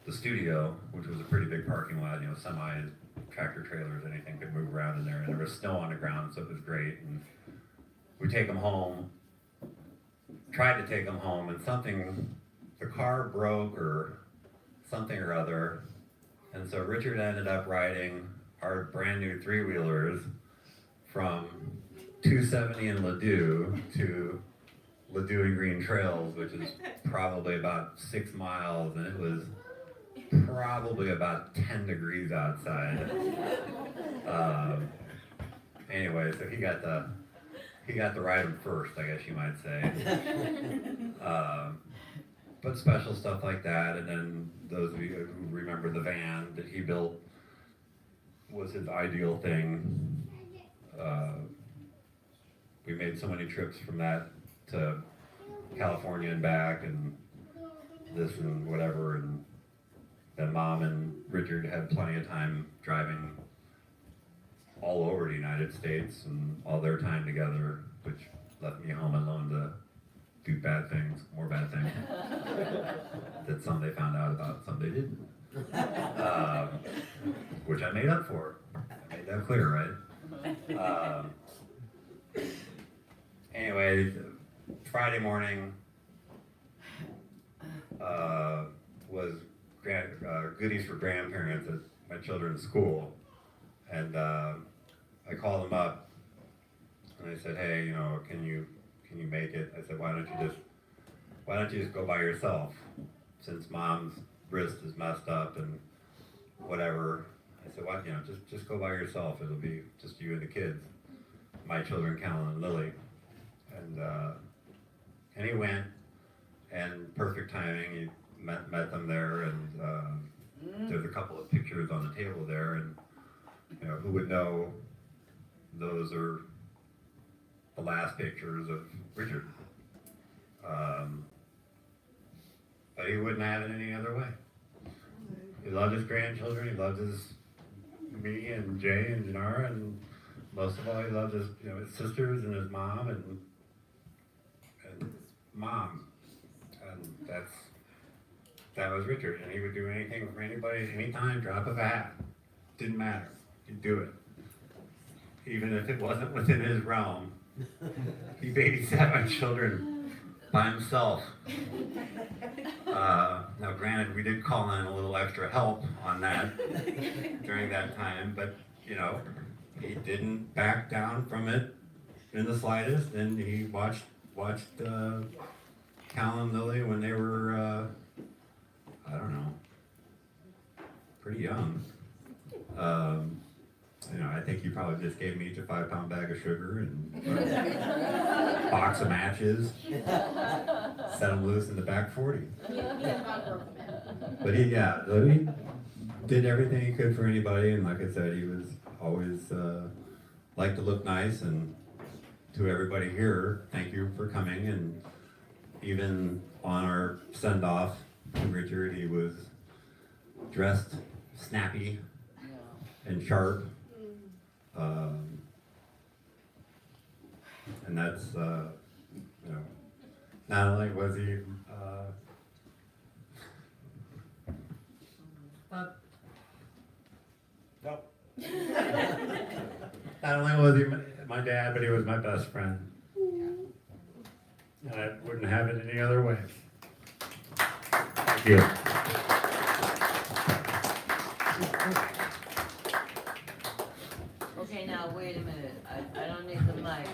the studio, which was a pretty big parking lot, you know, semis, tractor trailers, anything could move around in there, and there was snow on the ground, so it was great. And we take him home, tried to take him home, and the car broke or something or other, and so Richard ended up riding our brand new three-wheelers from 270 in Ladue to Ladue and Green Trails, which is probably about 6 miles, and it was probably about 10 degrees outside. Anyway, so he got to ride him first, I guess you might say. But special stuff like that, and then those of you who remember the van that he built was his ideal thing. We made so many trips from that to California and back, and this and whatever, and then Mom and Richard had plenty of time driving all over the United States and all their time together, which left me home alone to do bad things, more bad things, that some they found out about, some they didn't, which I made up for. I made that clear, right? Anyway, Friday morning was goodies for grandparents at my children's school, and I called them up and I said, hey, you know, can you make it? I said, why don't you just go by yourself, since Mom's wrist is messed up and whatever. I said, why, you know, just go by yourself. It'll be just you and the kids, my children, Callan and Lily. And he went, and perfect timing. He met them there, and there's a couple of pictures on the table there, and you know, who would know those are the last pictures of Richard. But he wouldn't have it any other way. He loved his grandchildren. He loved me and Jay and Janara, and most of all, he loved his sisters and his mom and Mom, and that was Richard, and he would do anything for anybody, anytime, drop of a hat, didn't matter, he'd do it, even if it wasn't within his realm. He babysat my children by himself. Now granted, we did call in a little extra help on that during that time, but you know, he didn't back down from it in the slightest, and he watched Cal and Lily when they were, I don't know, pretty young. You know, I think he probably just gave me each a 5-pound bag of sugar and a box of matches, set them loose in the back 40. But he did everything he could for anybody, and like I said, he was always liked to look nice. And to everybody here, thank you for coming. And even on our send-off to Richard, he was dressed snappy Yeah. and sharp. And that's, you know, not only was he, not only was he my dad, but he was my best friend. And I wouldn't have it any other way. Thank you. Okay, now wait a minute. I don't need the mic,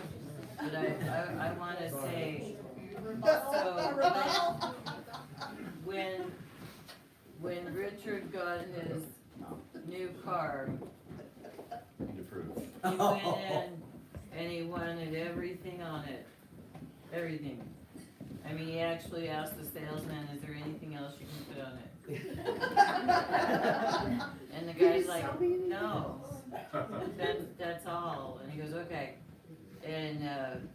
but I want to say, so when Richard got his new car, he went in and he wanted everything on it. Everything. I mean, he actually asked the salesman, is there anything else you can put on it? And the guy's like, no, that's all. And he goes, okay. And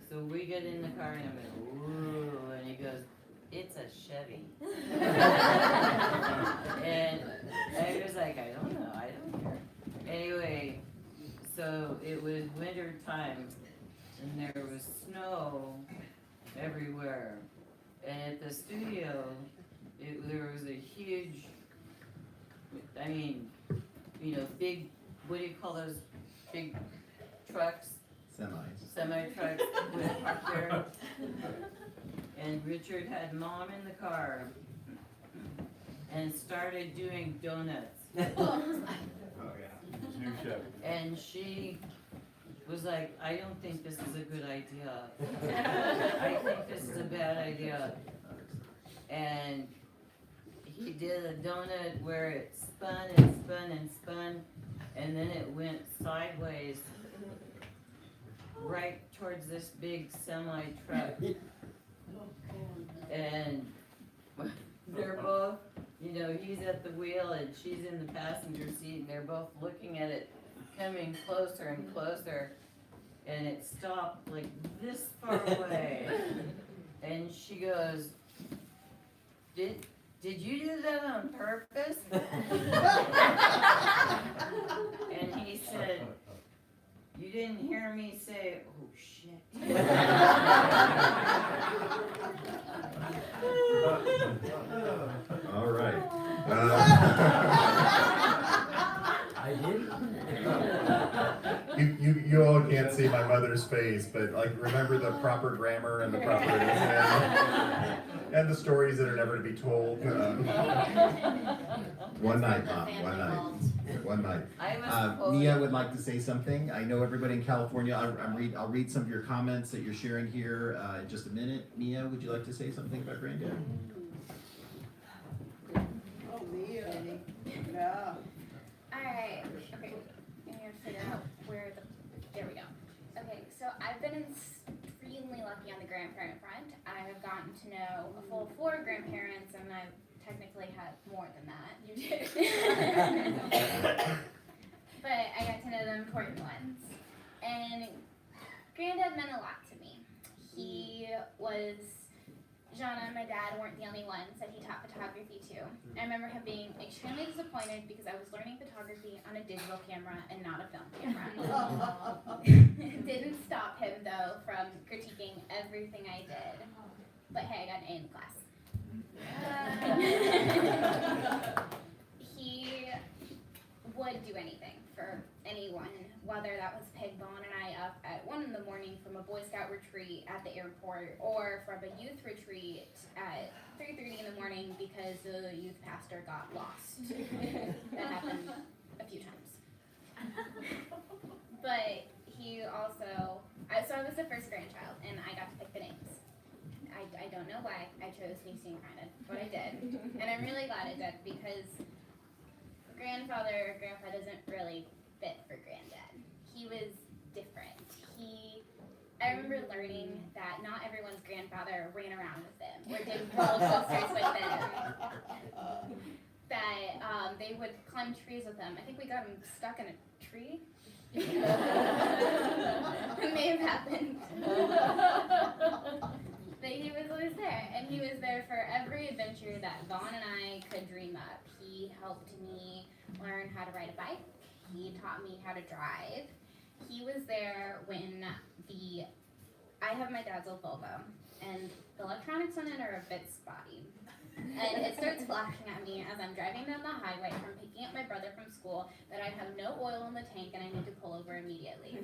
so we get in the car and I'm like, ooh, and he goes, it's a Chevy. And I was like, I don't know, I don't care. Anyway, so it was winter time and there was snow everywhere. And at the studio, there was a huge, I mean, you know, big, what do you call those big trucks? Semi-trucks parked there. And Richard had Mom in the car and started doing donuts. Oh, yeah. His new Chevy. And she was like, I don't think this is a good idea. I think this is a bad idea. And he did a donut where it spun and spun and spun, and then it went sideways right towards this big semi-truck. And they're both, you know, he's at the wheel and she's in the passenger seat, and they're both looking at it coming closer and closer, and it stopped like this far away. And she goes, did you do that on purpose? And he said, you didn't hear me say, oh shit. All right. I did? You all can't see my mother's face, but like remember the proper grammar and the proper and the stories that are never to be told. One night, Mom, one night. Mia would like to say something. I know everybody in California, I'll read some of your comments that you're sharing here in just a minute. Mia, would you like to say something about Granddad? Oh, Mia. Yeah. Alright, okay, I'm gonna figure out where there we go. Okay, so I've been extremely lucky on the grandparent front. I have gotten to know a full 4 grandparents, and I've technically had more than that. You did. But I got to know the important ones. And Granddad meant a lot to me. He was, Jana and my dad weren't the only ones that he taught photography to. I remember him being extremely disappointed because I was learning photography on a digital camera and not a film camera. It didn't stop him though from critiquing everything I did. But hey, I got an A in the class. He would do anything for anyone, whether that was pick Vaughn and I up at 1 in the morning from a Boy Scout retreat at the airport, or from a youth retreat at 3:30 in the morning because the youth pastor got lost. That happened a few times. But he also, so I was the first grandchild, and I got to pick the names. I don't know why I chose Nisi and Brandon, but I did. And I'm really glad I did, because grandpa doesn't really fit for Granddad. He was different. I remember learning that not everyone's grandfather ran around with them or did roller coasters with them. That they would climb trees with them. I think we got him stuck in a tree. It may have happened. But he was always there, and he was there for every adventure that Vaughn and I could dream up. He helped me learn how to ride a bike. He taught me how to drive. He was there when I have my dad's old Volvo, and the electronics on it are a bit spotty. And it starts flashing at me as I'm driving down the highway from picking up my brother from school that I have no oil in the tank and I need to pull over immediately.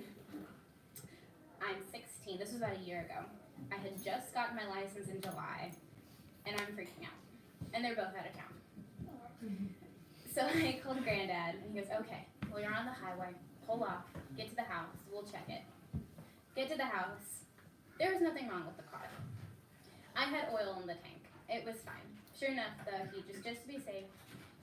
I'm 16, this was about a year ago. I had just gotten my license in July, and I'm freaking out. And they're both out of town. So I called Granddad, and he goes, okay, well, you're on the highway, pull off, get to the house, we'll check it. Get to the house, there was nothing wrong with the car. I had oil in the tank, it was fine. Sure enough, though, he just to be safe,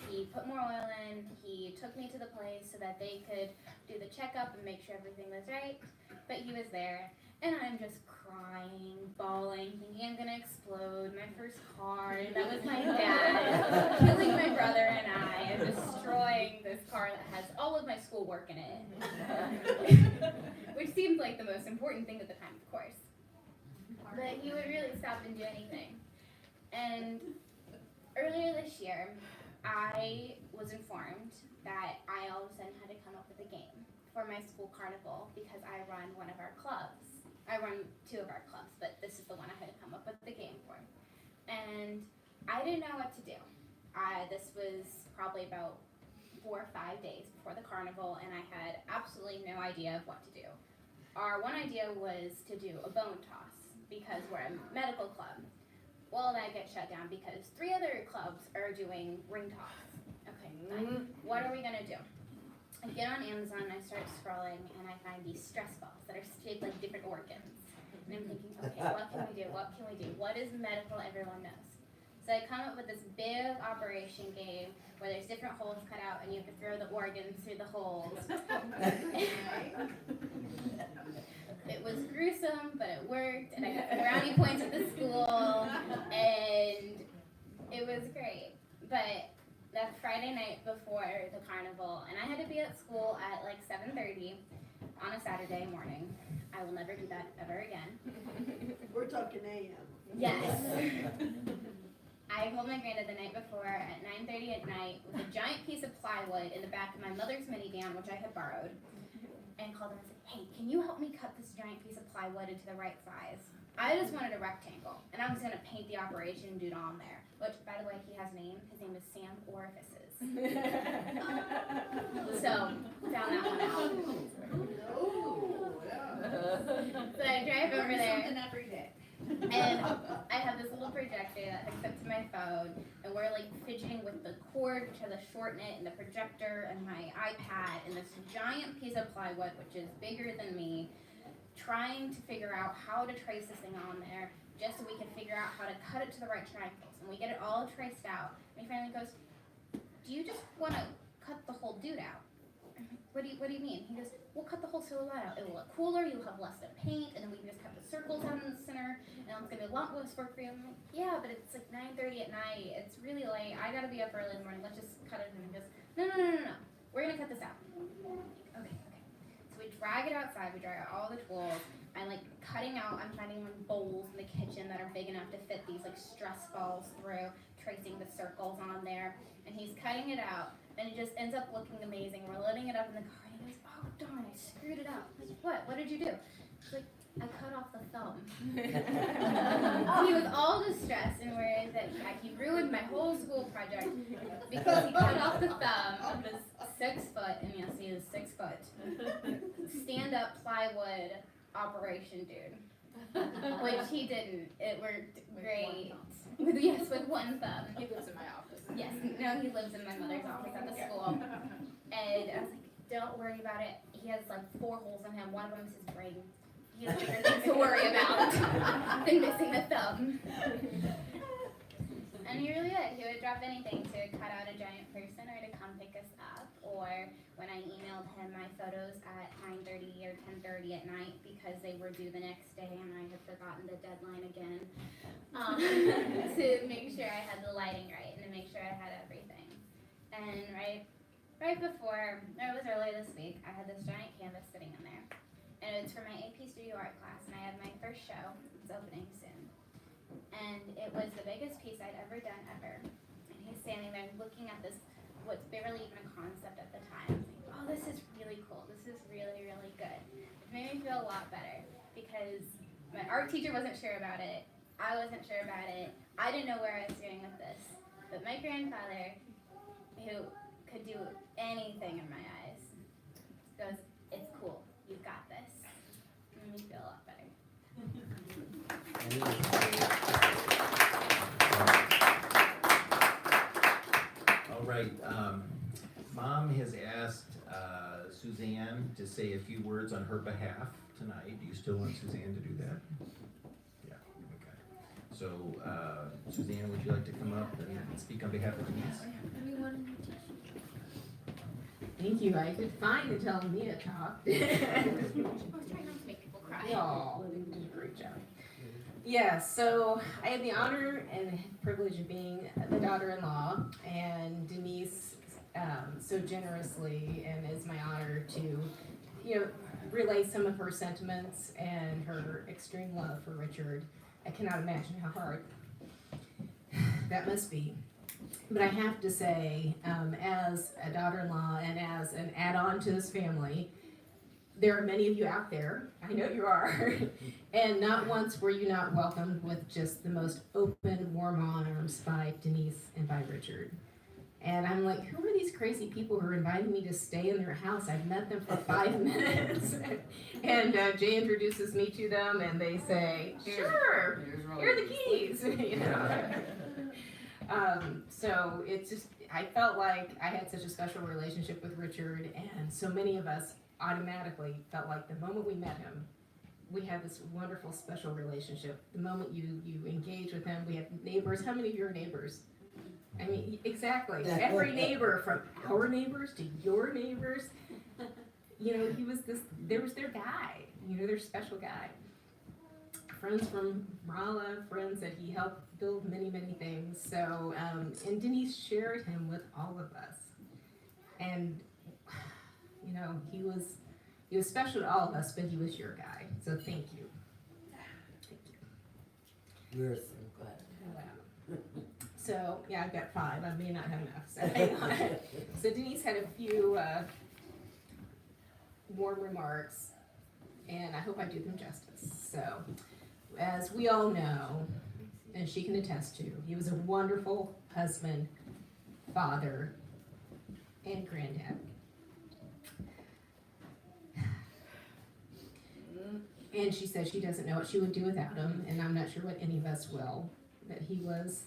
he put more oil in, he took me to the place so that they could do the checkup and make sure everything was right, but he was there, and I'm just crying, bawling, thinking I'm gonna explode, my first car, that was my dad, killing my brother and I, and destroying this car that has all of my schoolwork in it, which seemed like the most important thing at the time, of course, but he would really stop and do anything. And earlier this year, I was informed that I all of a sudden had to come up with a game for my school carnival because I run one of our clubs. I run two of our clubs, but this is the one I had to come up with the game for. And I didn't know what to do. This was probably about 4 or 5 days before the carnival, and I had absolutely no idea of what to do. Our one idea was to do a bone toss because we're a medical club. Well, that gets shut down because 3 other clubs are doing ring toss. Okay, fine. What are we gonna do? I get on Amazon and I start scrolling and I find these stress balls that are shaped like different organs. And I'm thinking, okay, what can we do? What can we do? What is medical everyone knows? So I come up with this big operation game where there's different holes cut out and you have to throw the organs through the holes. It was gruesome, but it worked, and I got brownie points at the school, and it was great. But that Friday night before the carnival, and I had to be at school at like 7:30 on a Saturday morning. I will never do that ever again. We're talking AM. Yes. I told my granddad the night before at 9:30 at night with a giant piece of plywood in the back of my mother's minivan, which I had borrowed, and called him and said, hey, can you help me cut this giant piece of plywood into the right size? I just wanted a rectangle, and I was going to paint the operation dude on there, which, by the way, he has a name. His name is Sam Orifices. So, found that one out. Oh, yeah. So I drive over there. Something every day. And I have this little projector that hooks up to my phone, and we're like fidgeting with the cord, which has a short net, and the projector, and my iPad, and this giant piece of plywood, which is bigger than me, trying to figure out how to trace this thing on there, just so we can figure out how to cut it to the right triangles. And we get it all traced out. And he finally goes, do you just want to cut the whole dude out? I'm like, what do you mean? He goes, we'll cut the whole silhouette out. It will look cooler, you'll have less to paint, and then we can just cut the circles out in the center, and it's going to be a lot less work for you. I'm like, yeah, but it's like 9:30 at night. It's really late. I got to be up early in the morning. Let's just cut it. And he goes, no. We're going to cut this out. Okay. So we drag it outside. We drag out all the tools. I'm like cutting out. I'm finding like bowls in the kitchen that are big enough to fit these like stress balls through, tracing the circles on there. And he's cutting it out. And it just ends up looking amazing. We're loading it up in the car, and he goes, oh, darn, I screwed it up. I was like, what? What did you do? He's like, I cut off the thumb. He was all distressed and worried that he ruined my whole school project because he cut off the thumb of this 6 foot, and yes, he is 6 foot, stand-up plywood operation dude. Which he didn't. It worked great. Yes, with one thumb. He lives in my office. Yes, no, he lives in my mother's office at the school. And I was like, don't worry about it. He has like 4 holes in him. One of them is his brain. He has bigger things to worry about than missing the thumb. And he really did. He would drop anything to cut out a giant person or to come pick us up. Or when I emailed him my photos at 9:30 or 10:30 at night because they were due the next day and I had forgotten the deadline again, to make sure I had the lighting right and to make sure I had everything. And right before, or it was earlier this week, I had this giant canvas sitting in there. And it was for my AP Studio Art class, and I had my first show. It's opening soon. And it was the biggest piece I'd ever done ever. And he's standing there looking at this was barely even a concept at the time. I was like, oh, this is really cool. This is really, really good. It made me feel a lot better because my art teacher wasn't sure about it. I wasn't sure about it. I didn't know where I was going with this. But my grandfather, who could do anything in my eyes, goes, it's cool. You've got this. It made me feel a lot better. All right, Mom has asked Suzanne to say a few words on her behalf tonight. Do you still want Suzanne to do that? Yeah, okay. So, Suzanne, would you like to come up and speak on behalf of Denise? Thank you. I could finally tell me to talk. I was trying not to make people cry. Oh, you did a great job. Yeah, so I had the honor and privilege of being the daughter-in-law, and Denise so generously, and it's my honor to, relay some of her sentiments and her extreme love for Richard. I cannot imagine how hard that must be. But I have to say, as a daughter-in-law and as an add-on to this family, there are many of you out there, I know you are, and not once were you not welcomed with just the most open, warm arms by Denise and by Richard. And I'm like, who are these crazy people who are inviting me to stay in their house? I've met them for 5 minutes. And Jay introduces me to them, and they say, sure, here are the keys. So it's just, I felt like I had such a special relationship with Richard, and so many of us automatically felt like the moment we met him, we had this wonderful special relationship. The moment you engage with him, we have neighbors. How many of you are neighbors? I mean, exactly. Every neighbor, from our neighbors to your neighbors, he was there was their guy, their special guy. Friends from Rolla, friends that he helped build many, many things. So, and Denise shared him with all of us. And, he was special to all of us, but he was your guy. So thank you. Thank you. We're so glad. So, yeah, I've got 5. I may not have enough. So, hang on. So Denise had a few warm remarks, and I hope I do them justice. So, as we all know, and she can attest to, he was a wonderful husband, father, and granddad. And she said she doesn't know what she would do without him, and I'm not sure what any of us will. But he was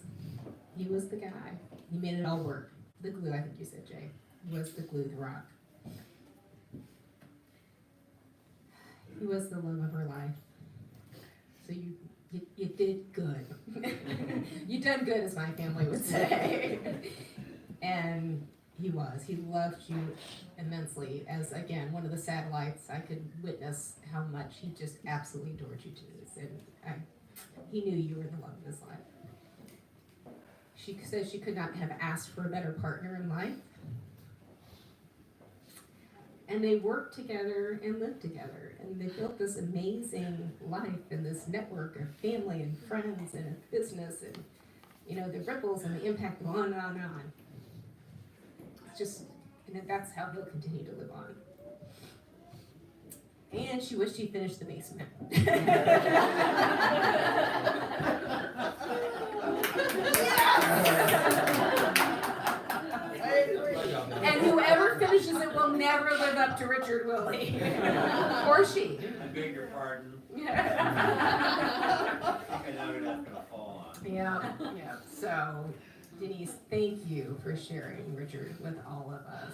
the guy. He made it all work. The glue, I think you said, Jay, was the glue, the rock. He was the love of her life. So you did good. You done good, as my family would say. And he loved you immensely. As, again, one of the satellites, I could witness how much he just absolutely adored you, Denise. And he knew you were the love of his life. She says she could not have asked for a better partner in life. And they worked together and lived together. And they built this amazing life and this network of family and friends and a business and, the ripples and the impact go on and on and on. It's just, and that's how he'll continue to live on. And she wished he finished the basement. And whoever finishes it will never live up to Richard, will he? Or she. I beg your pardon. I know who that's gonna fall on. Yeah. So, Denise, thank you for sharing Richard with all of us.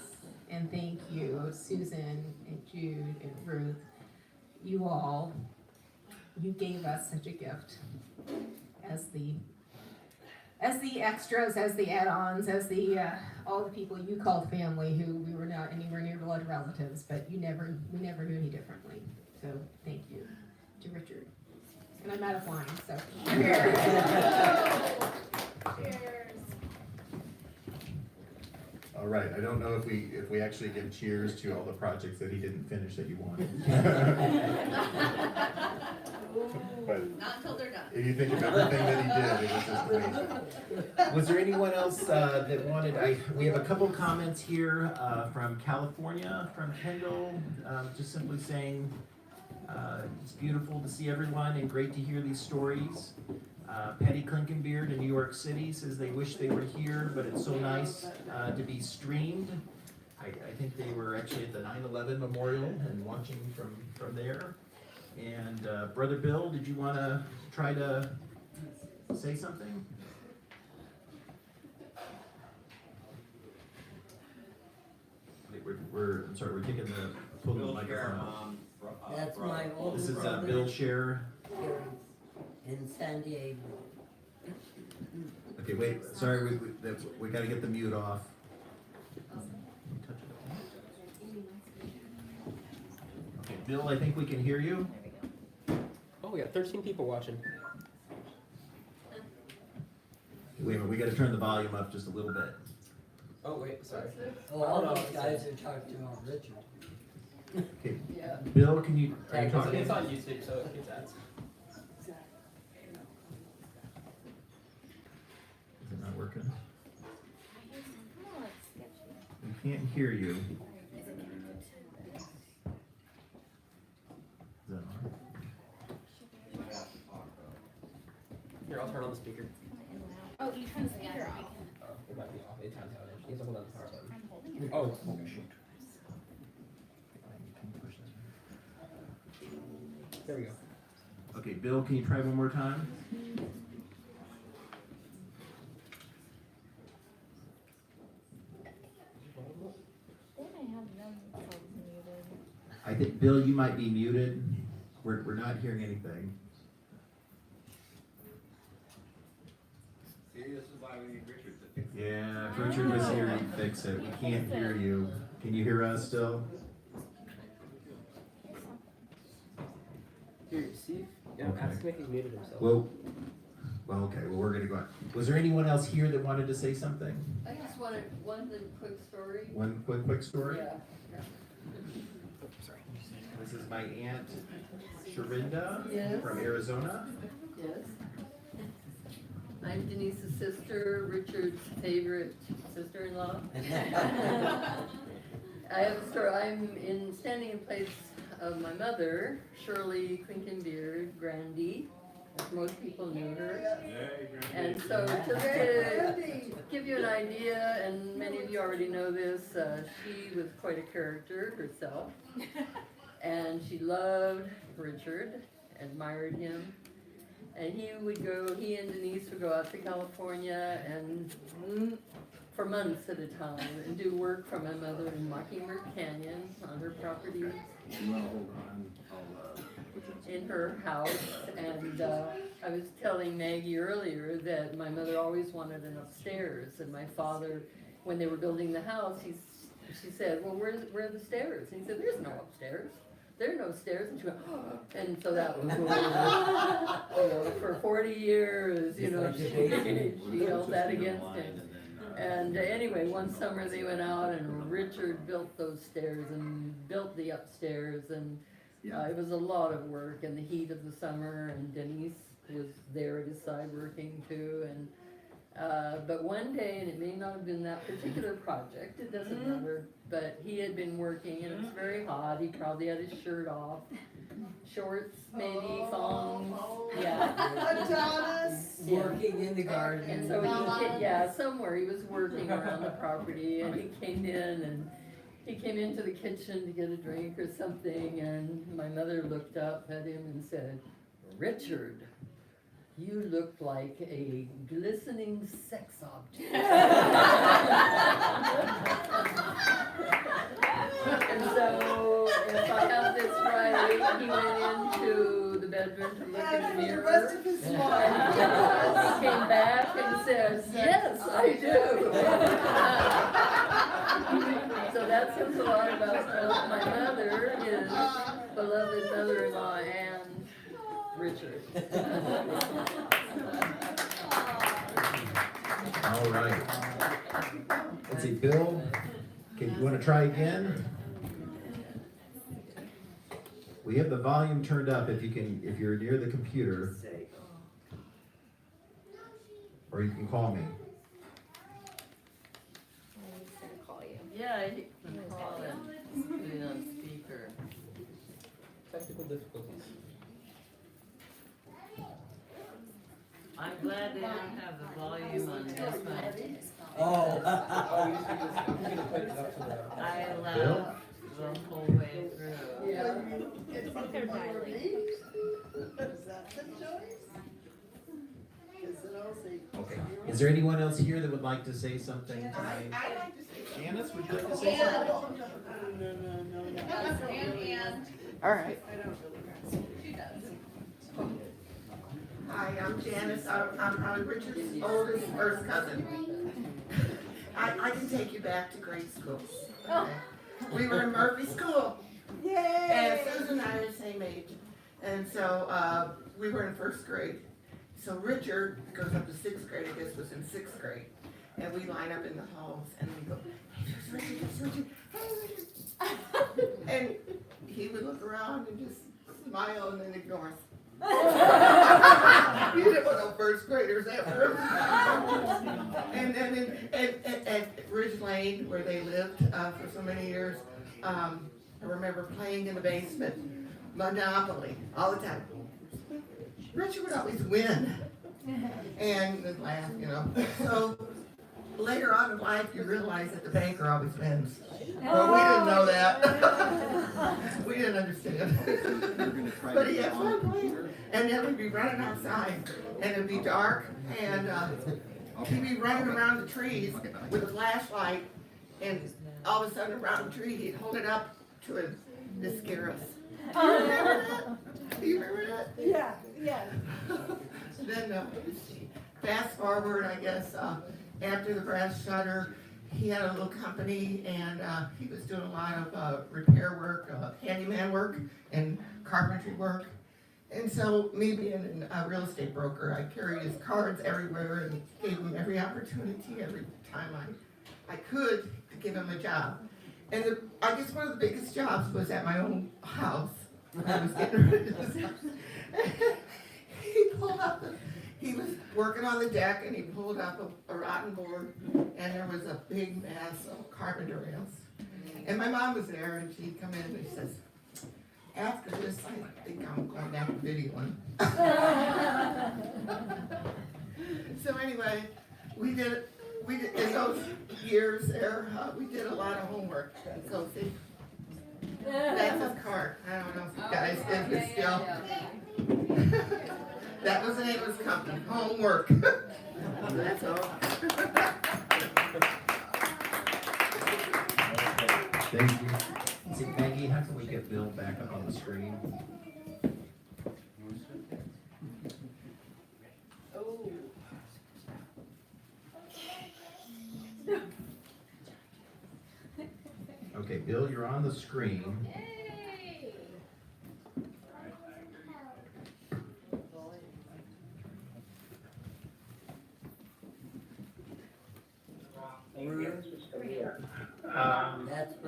And thank you, Susan and Jude and Ruth. You all, you gave us such a gift as the extras, as the add-ons, as the all the people you called family who we were not anywhere near blood relatives, but we never knew any differently. So thank you to Richard. And I'm out of wine, so cheers. Cheers. All right, I don't know if we actually give cheers to all the projects that he didn't finish that you wanted. But Not until they're done. if you think of everything that he did, it was just amazing. Was there anyone else that wanted, we have a couple comments here from California, from Kendall, just simply saying, it's beautiful to see everyone and great to hear these stories. Patty Klinkenbeard in New York City says they wish they were here, but it's so nice to be streamed. I think they were actually at the 9/11 memorial and watching from there. And Brother Bill, did you want to try to say something? I'm sorry, we're taking the pulling the microphone out. That's my older This is brother. Bill Scherer. In San Diego. Okay, wait, sorry, we gotta get the mute off. Okay, Bill, I think we can hear you. Oh, we got 13 people watching. Wait a minute, we gotta turn the volume up just a little bit. Oh, wait, sorry. Oh, all these guys are talking about Richard. Okay, Yeah. Bill, are you It's talking? it's on YouTube, so it gets ads. Is it not working? We can't hear you. Is that on? Here, I'll turn on the speaker. Oh, you turn the speaker off. It might be off. It times out. You have to hold on the power button. I'm holding it. Oh, okay. There we go. Okay, Bill, can you try one more time? Then I have themselves muted. I think, Bill, you might be muted. We're not hearing anything. See, this is why we need Richard to fix it. Yeah, if Richard was here, he'd fix it. We can't hear you. Can you hear us still? Here, see? Yeah, Okay. ask him if he's muted himself. Well, okay, well, we're gonna go on. Was there anyone else here that wanted to say something? I just wanted one quick story. One quick story? Yeah. This is my aunt Sharinda Yes. from Arizona. Yes. I'm Denise's sister, Richard's favorite sister-in-law. I have a story. I'm standing in place of my mother, Shirley Klinkenbeard, Grandy, as most people knew her. And so just to give you an idea, and many of you already know this, she was quite a character herself. And she loved Richard, admired him. And he and Denise would go out to California and for months at a time and do work for my mother in Mockingbird Canyon on her property in her house. And I was telling Maggie earlier that my mother always wanted an upstairs, and my father, when they were building the house, she said, well, where are the stairs? And he said, there's no upstairs. There are no stairs. And she went, oh. And so that was for 40 years, she held that against him. And anyway, one summer they went out and Richard built those stairs and built the upstairs, and it was a lot of work in the heat of the summer, and Denise was there at his side working too. And but one day, and it may not have been that particular project, it doesn't matter, but he had been working and it was very hot. He probably had his shirt off, shorts maybe, thongs, Working in the garden. And so somewhere he was working around the property, and he came into the kitchen to get a drink or something, and my mother looked up at him and said, Richard, you look like a glistening sex object. And so, if I have this right, he went into the bedroom to look in the mirror. The rest of his life. He came back and said, yes, I do. So that says a lot about my mother, his beloved mother-in-law, and Richard. All right. Let's see, Bill, you want to try again? We have the volume turned up if you're near the computer. Or you can call me. Yeah, you can call it. Put it on speaker. Technical difficulties. I'm glad they didn't have the volume on this one. Oh. You can put it up to the. I laughed the whole way through. It's like they're dialing. Is that the choice? Is it also? Okay. Is there anyone else here that would like to say something tonight? I'd like to say. Janice, would you like to say something? No. All right. She does. Hi, I'm Janice. I'm Richard's oldest first cousin. I can take you back to grade school. Okay. We were in Murphy School. Yay! And Susan and I are the same age. And so we were in first grade. So Richard goes up to sixth grade, I guess was in sixth grade. And we line up in the halls and we go, hey, there's Richard, hey, Richard. And he would look around and just smile and then ignore us. You didn't want no first graders ever. And then at Ridge Lane, where they lived for so many years, I remember playing in the basement, Monopoly, all the time. Richard would always win and then laugh, you know. So later on in life, you realize that the banker always wins. Well, we didn't know that. We didn't understand. But he had fun playing. And then we'd be running outside, and it'd be dark, and he'd be running around the trees with a flashlight, and all of a sudden around the tree, he'd hold it up to him to scare us. Do you remember that? Do you remember that? Yeah. Then, fast forward, I guess, after the brass shutter, he had a little company, and he was doing a lot of repair work, handyman work, and carpentry work. And so, me being a real estate broker, I carried his cards everywhere and gave him every opportunity, every time I could, to give him a job. And I guess one of the biggest jobs was at my own house. I was getting rid of this house. He pulled up he was working on the deck, and he pulled up a rotten board, and there was a big mass of carpenter rails. And my mom was there, and she'd come in and she says, after this, I think I'm going back to videoing. So anyway, we did in those years there, we did a lot of homework. So see, that's his card. I don't know if you guys did this still. That was the name of his company, Homework. That's all. Thank you. See, Maggie, how can we get Bill back up on the screen? Okay, Bill, you're on the screen.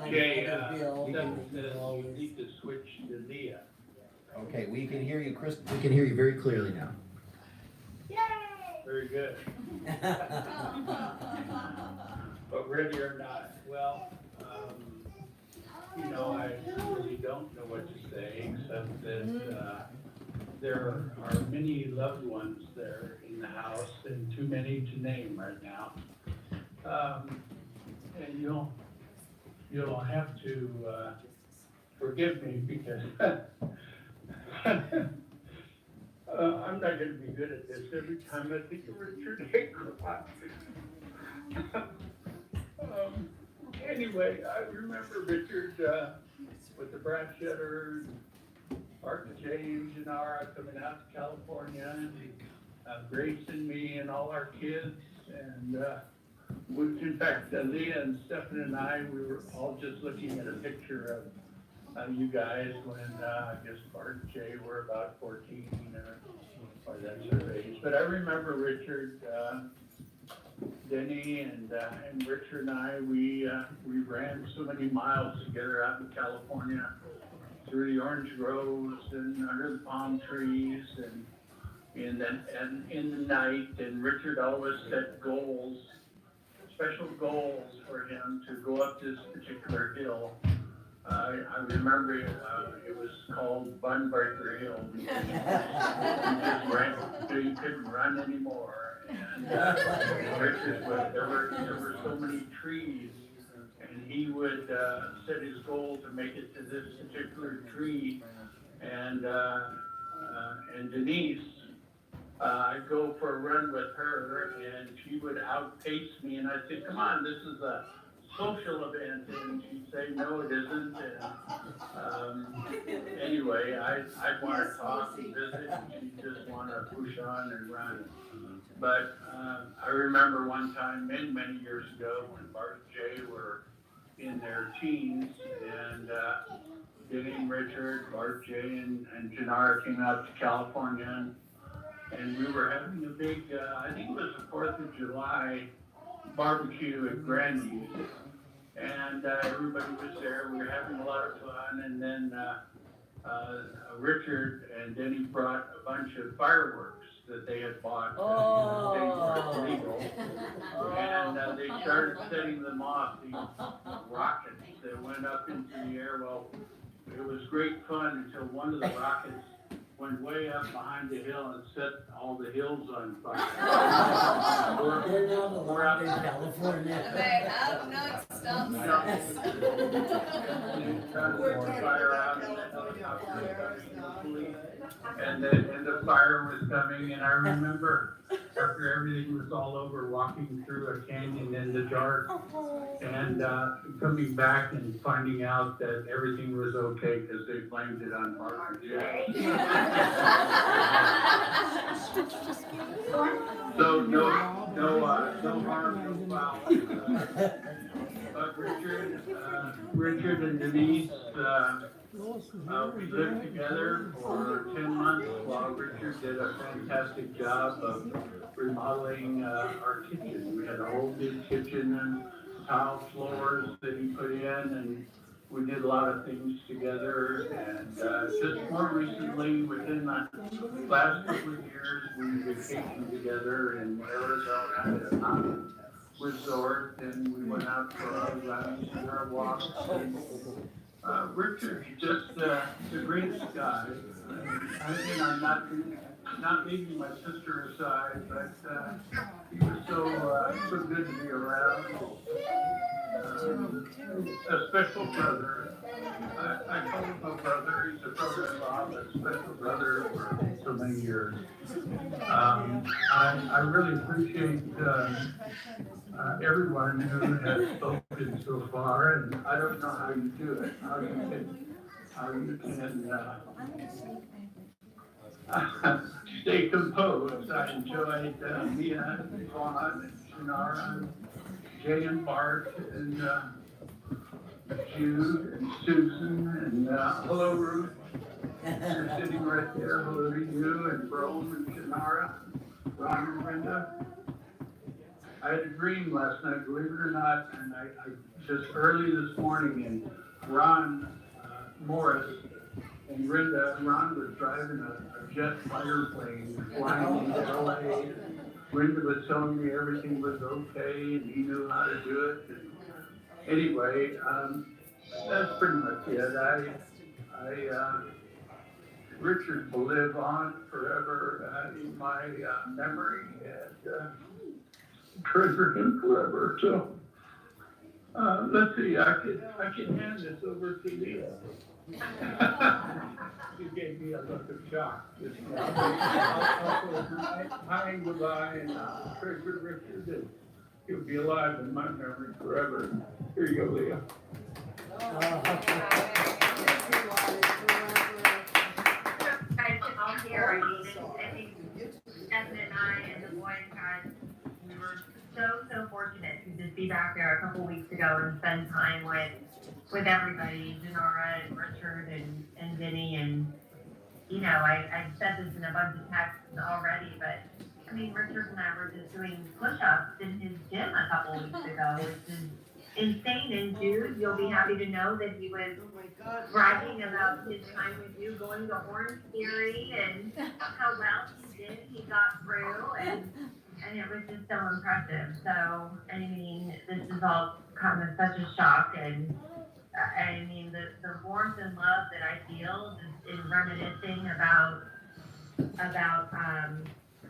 Jay, you need to switch to Leah. Okay, we can hear you, Chris. We can hear you very clearly now. Very good. But ready or not, well, I really don't know what to say, except that there are many loved ones there in the house, and too many to name right now. And you'll have to forgive me because I'm not going to be good at this. Every time I think of Richard, I cry. Anyway, I remember Richard with the brass shutter, Art James and Ara coming out to California, and Grace and me and all our kids, and in fact, Leah and Stephen and I, we were all just looking at a picture of you guys when I guess Bart and Jay were about 14 or that sort of age. But I remember Richard, Denny, and Richard and I, we ran so many miles together out in California through the orange groves and under the palm trees and in the night. And Richard always set goals, special goals for him to go up this particular hill. I remember it was called Bunbreaker Hill because you just ran until you couldn't run anymore. And Richard, there were so many trees, and he would set his goal to make it to this particular tree. And Denise, I'd go for a run with her, and she would outpace me, and I'd say, "Come on, this is a social event," and she'd say, "No, it isn't." And anyway, I'd want to talk and visit, and she'd just want to push on and run. But I remember one time, many years ago, when Bart and Jay were in their teens, and Denny and Richard, Bart, Jay, and Janara came out to California, and we were having a big, I think it was the 4th of July barbecue at Grandy's. And everybody was there. We were having a lot of fun. And then Richard and Denny brought a bunch of fireworks that they had bought. They weren't legal. And they started setting them off, these rockets that went up into the air. Well, it was great fun until one of the rockets went way up behind the hill and set all the hills on fire. They're not allowed in California. They have no stop signs. And the fire was coming, and I remember after everything was all over, walking through a canyon in the dark, and coming back and finding out that everything was okay because they blamed it on Mark and Jay. So no harm, no foul. But Richard and Denise, we lived together for 10 months while Richard did a fantastic job of remodeling our kitchen. We had a whole big kitchen and tile floors that he put in, and we did a lot of things together. And just more recently, within the last couple of years, we vacationed together in Arizona at a mountain resort, and we went out for our runs and our walks. And Richard's just the greatest guy. I'm not leaving my sister aside, but he was so good to be around. A special brother. I call him a brother. He's a brother-in-law, but a special brother for so many years. I really appreciate everyone who has spoken so far, and I don't know how you do it. How you can stay composed. I enjoyed Mia and Vaughn and Janara and Jay and Bart and Jude and Susan and hello Ruth. You're sitting right there. Hello to you and Rome and Janara, Ron and Brenda. I had a dream last night, believe it or not, and I just early this morning, and Ron Morris and Brenda, Ron was driving a jet fighter plane flying into LA. Brenda was telling me everything was okay and he knew how to do it. And anyway, that's pretty much it. Richard will live on forever in my memory, and treasure him forever. So let's see, I can hand this over to Leah. You gave me a look of shock. Hi and goodbye, and treasure Richard, and he'll be alive in my memory forever. Here you go, Leah. All here, I think Evan and I and the boys we were so fortunate to just be back there a couple weeks ago and spend time with everybody, Janara and Richard and Denny, and you know, I've said this in a bunch of texts already, but I mean, Richard and I were just doing push-ups in his gym a couple weeks ago, which is insane. And Jude, you'll be happy to know that he was bragging about about his time with you going to Orange Theory and how well he got through, and it was just so impressive. So, I mean, this is all come as such a shock, and I mean, the warmth and love that I feel just in reminiscing about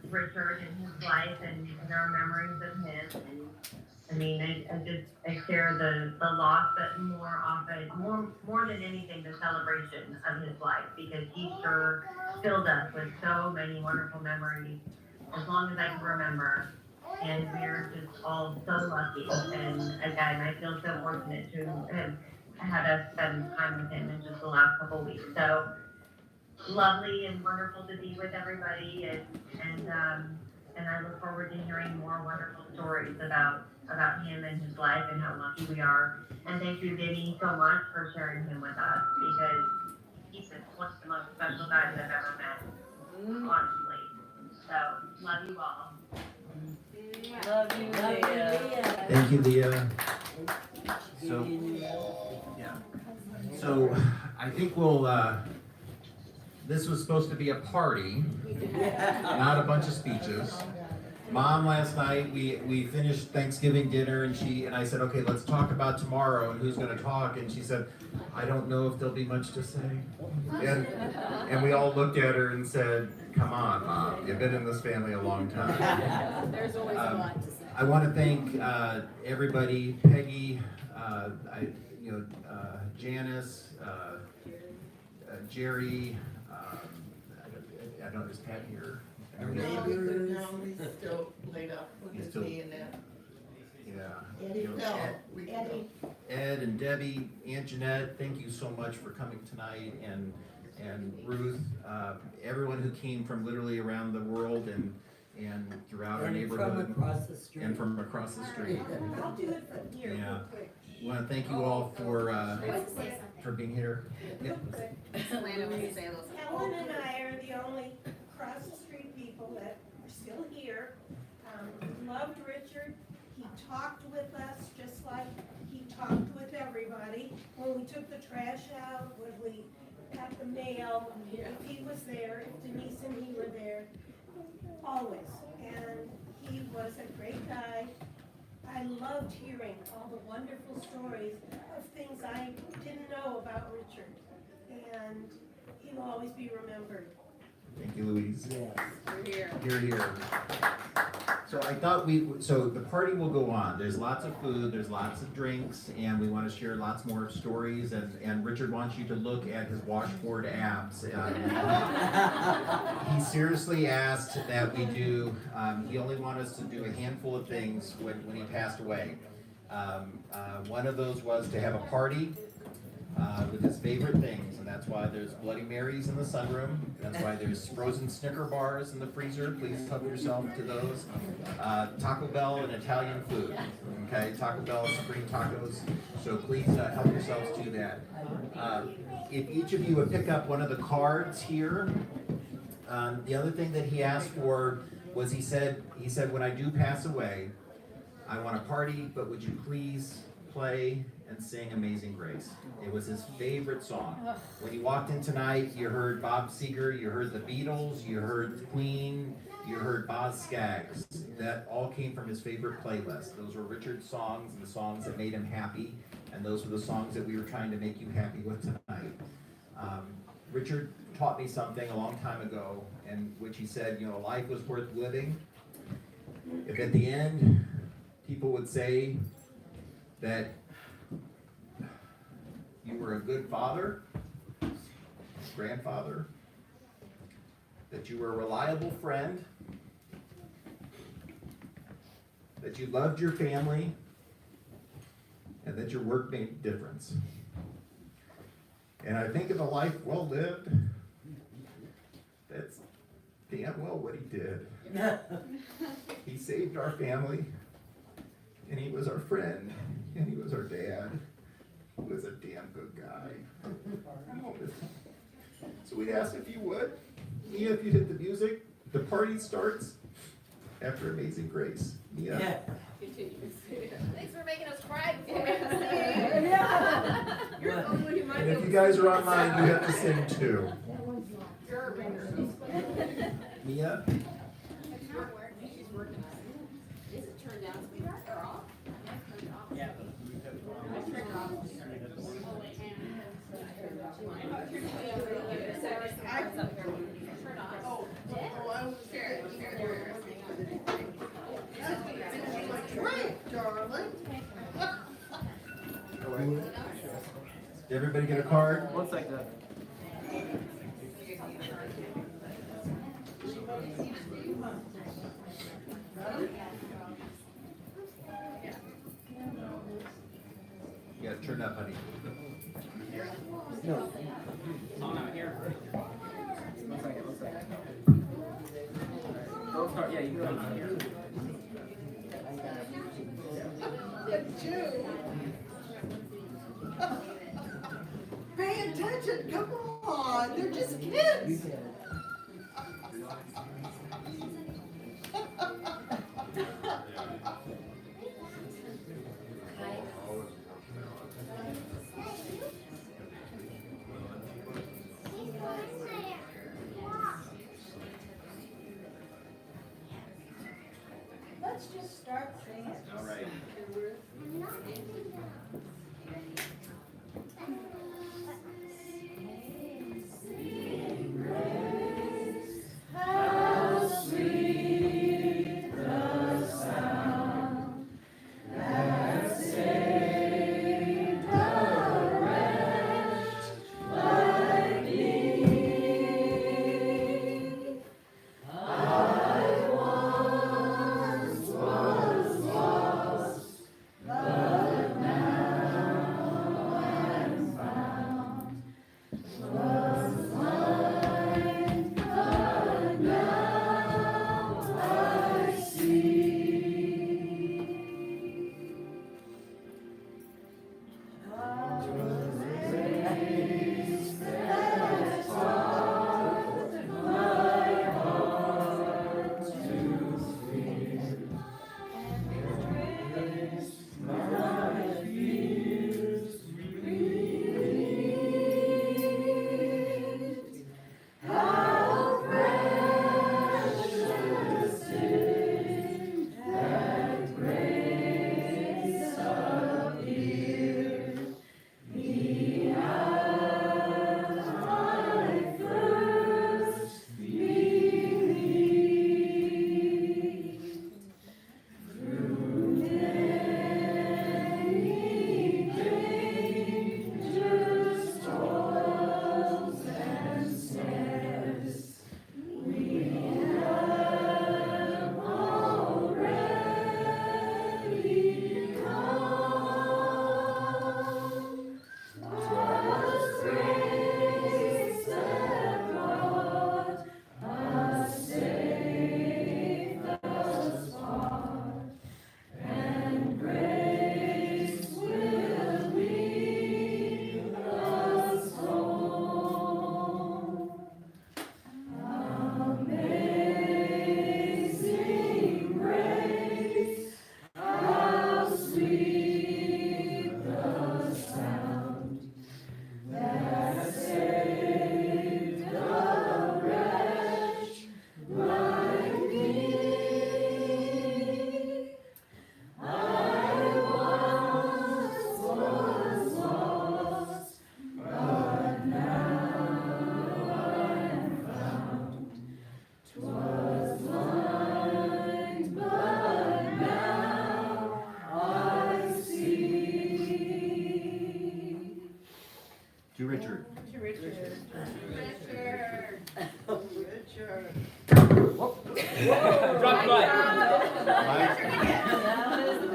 Richard and his life and our memories of him. And I mean, I share the loss, but more than anything, the celebration of his life, because he sure filled us with so many wonderful memories as long as I can remember. And we're just all so lucky. And again, I feel so fortunate to have had us spend time with him in just the last couple of weeks. So lovely and wonderful to be with everybody, and I look forward to hearing more wonderful stories about him and his life and how lucky we are. And thank you, Vinny, so much for sharing him with us, because he's one of the most special guys I've ever met, honestly. So love you all. Love you, Leah. Thank you, Leah. So, yeah. So, I think we'll, this was supposed to be a party, not a bunch of speeches. Mom, last night, we finished Thanksgiving dinner, and I said, okay, let's talk about tomorrow and who's gonna talk, and she said, I don't know if there'll be much to say. And we all looked at her and said, come on, Mom, you've been in this family a long time. There's always a lot to say. I want to thank everybody, Peggy, Janice, Jerry, I don't, is Pat here? Our neighbors. No, he's still laid up with He's his still- knee and that. Yeah. Eddie You know, fell. Ed- Ed and Debbie, Aunt Jeanette, thank you so much for coming tonight, and Ruth, everyone who came from literally around the world and throughout our neighborhood. From across the street. And from across the street. I'll do it from here Yeah. real quick. We want to thank you all for being here. Yep. Helen and I are the only cross the street people that are still here. Loved Richard. He talked with us just like he talked with everybody. When we took the trash out, when we got the mail, if he was there, if Denise and he were there, always. And he was a great guy. I loved hearing all the wonderful stories of things I didn't know about Richard. And he will always be remembered. Thank you, Louise. Here. Here. So I thought so the party will go on. There's lots of food, there's lots of drinks, and we want to share lots more stories. And Richard wants you to look at his washboard abs. He seriously asked that we do, he only wanted us to do a handful of things when he passed away. One of those was to have a party with his favorite things, and that's why there's Bloody Marys in the sunroom. That's why there's frozen Snicker bars in the freezer. Please help yourself to those. Taco Bell and Italian food. Okay, Taco Bell, spring tacos. So please help yourselves to that. If each of you would pick up one of the cards here. The other thing that he asked for was he said when I do pass away, I want a party, but would you please play and sing Amazing Grace? It was his favorite song. When you walked in tonight, you heard Bob Seger, you heard the Beatles, you heard Queen, you heard Boz Scaggs. That all came from his favorite playlist. Those were Richard's songs, the songs that made him happy, and those were the songs that we were trying to make you happy with tonight. Richard taught me something a long time ago, in which he said, life was worth living if at the end people would say that you were a good father, grandfather, that you were a reliable friend, that you loved your family, and that your work made a difference. And I think of a life well lived, that's damn well what he did. He saved our family, and he was our friend, and he was our dad. He was a damn good guy. So we'd ask if you would, Mia, if you'd hit the music. The party starts after Amazing Grace. Mia. Thanks for making us cry before we have to sing. Yeah. You're the one who might And if you guys are online, you have to sing too. Mia? Is it turned down, sweetheart, or off? Yeah. Great, darling. Did everybody get a card? One second. You gotta turn up, honey. No. Oh, no, here. One second. Don't start, yeah, you go here. Pay attention, come on, they're just kids. Let's just start singing. All right. How sweet the sound that saved a wretch like me. I once was lost, but now I'm found. Was blind, but now I see. Grace that taught my heart to fear, grace my fears relieved. How precious in that grace appeared. Me as I first believed. Through many dangers, toils, and snares, we have already come. 'Twas grace that brought us safe thus far, and grace will lead us home. Amazing grace, how sweet the sound that saved a wretch like me. I once was lost, but now I'm found. 'Twas blind, but now I see. To Richard. To Richard. Richard. Richard. Drop the mic. That was a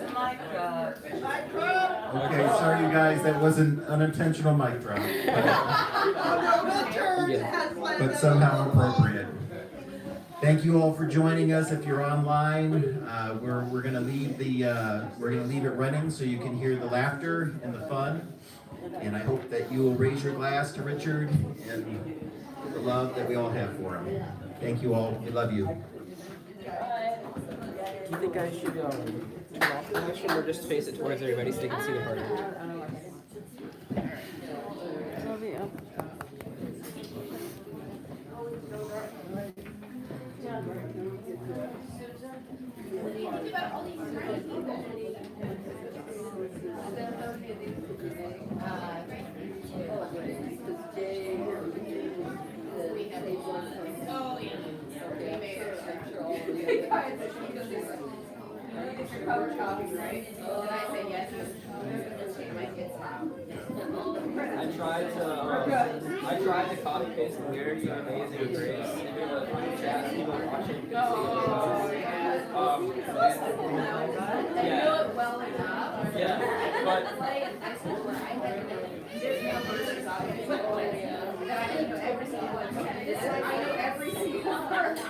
mic drop. Mic drop. Okay, sorry you guys, that was an unintentional mic drop, but somehow appropriate. Thank you all for joining us. If you're online, we're gonna leave it running so you can hear the laughter and the fun. And I hope that you will raise your glass to Richard and the love that we all have for him. Thank you all. We love you. Do you think I should turn off the action or just face it towards everybody so they can see the party? cup of coffee, right? And I say yes, this might get some. I tried to copy paste the lyrics of Amazing Grace into the chat. People watching. Oh, yeah. And know it well enough. Yeah, but Like in high school where I had there's no verses obviously that I know every single one. I know every single verse.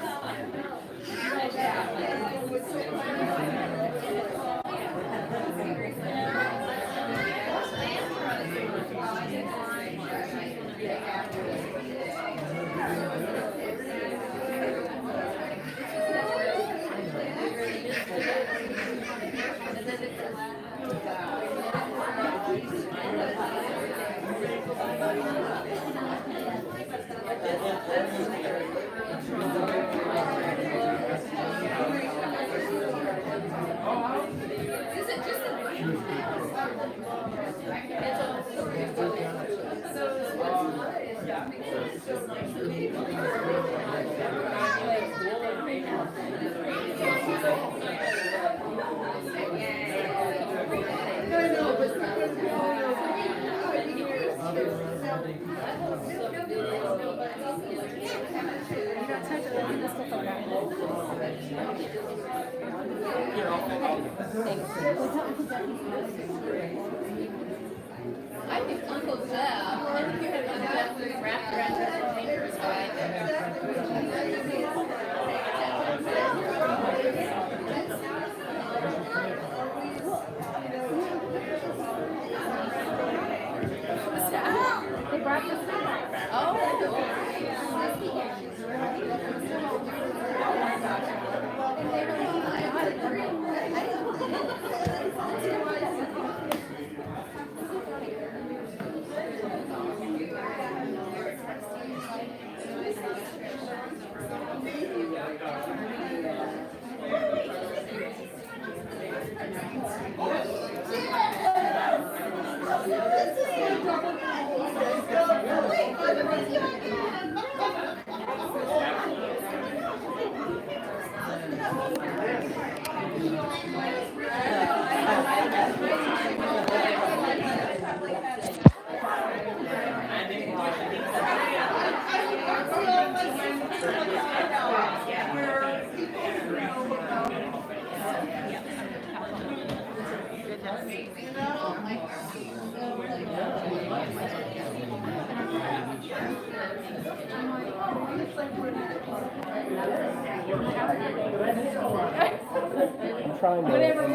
I think Uncle Jeff, I think you have Uncle Jeff wrapped around his fingers, right? They brought the snack.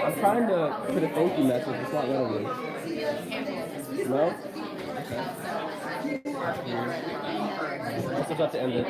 I'm trying to put a thank you message. It's not letting me. No? Okay. I still have to end it.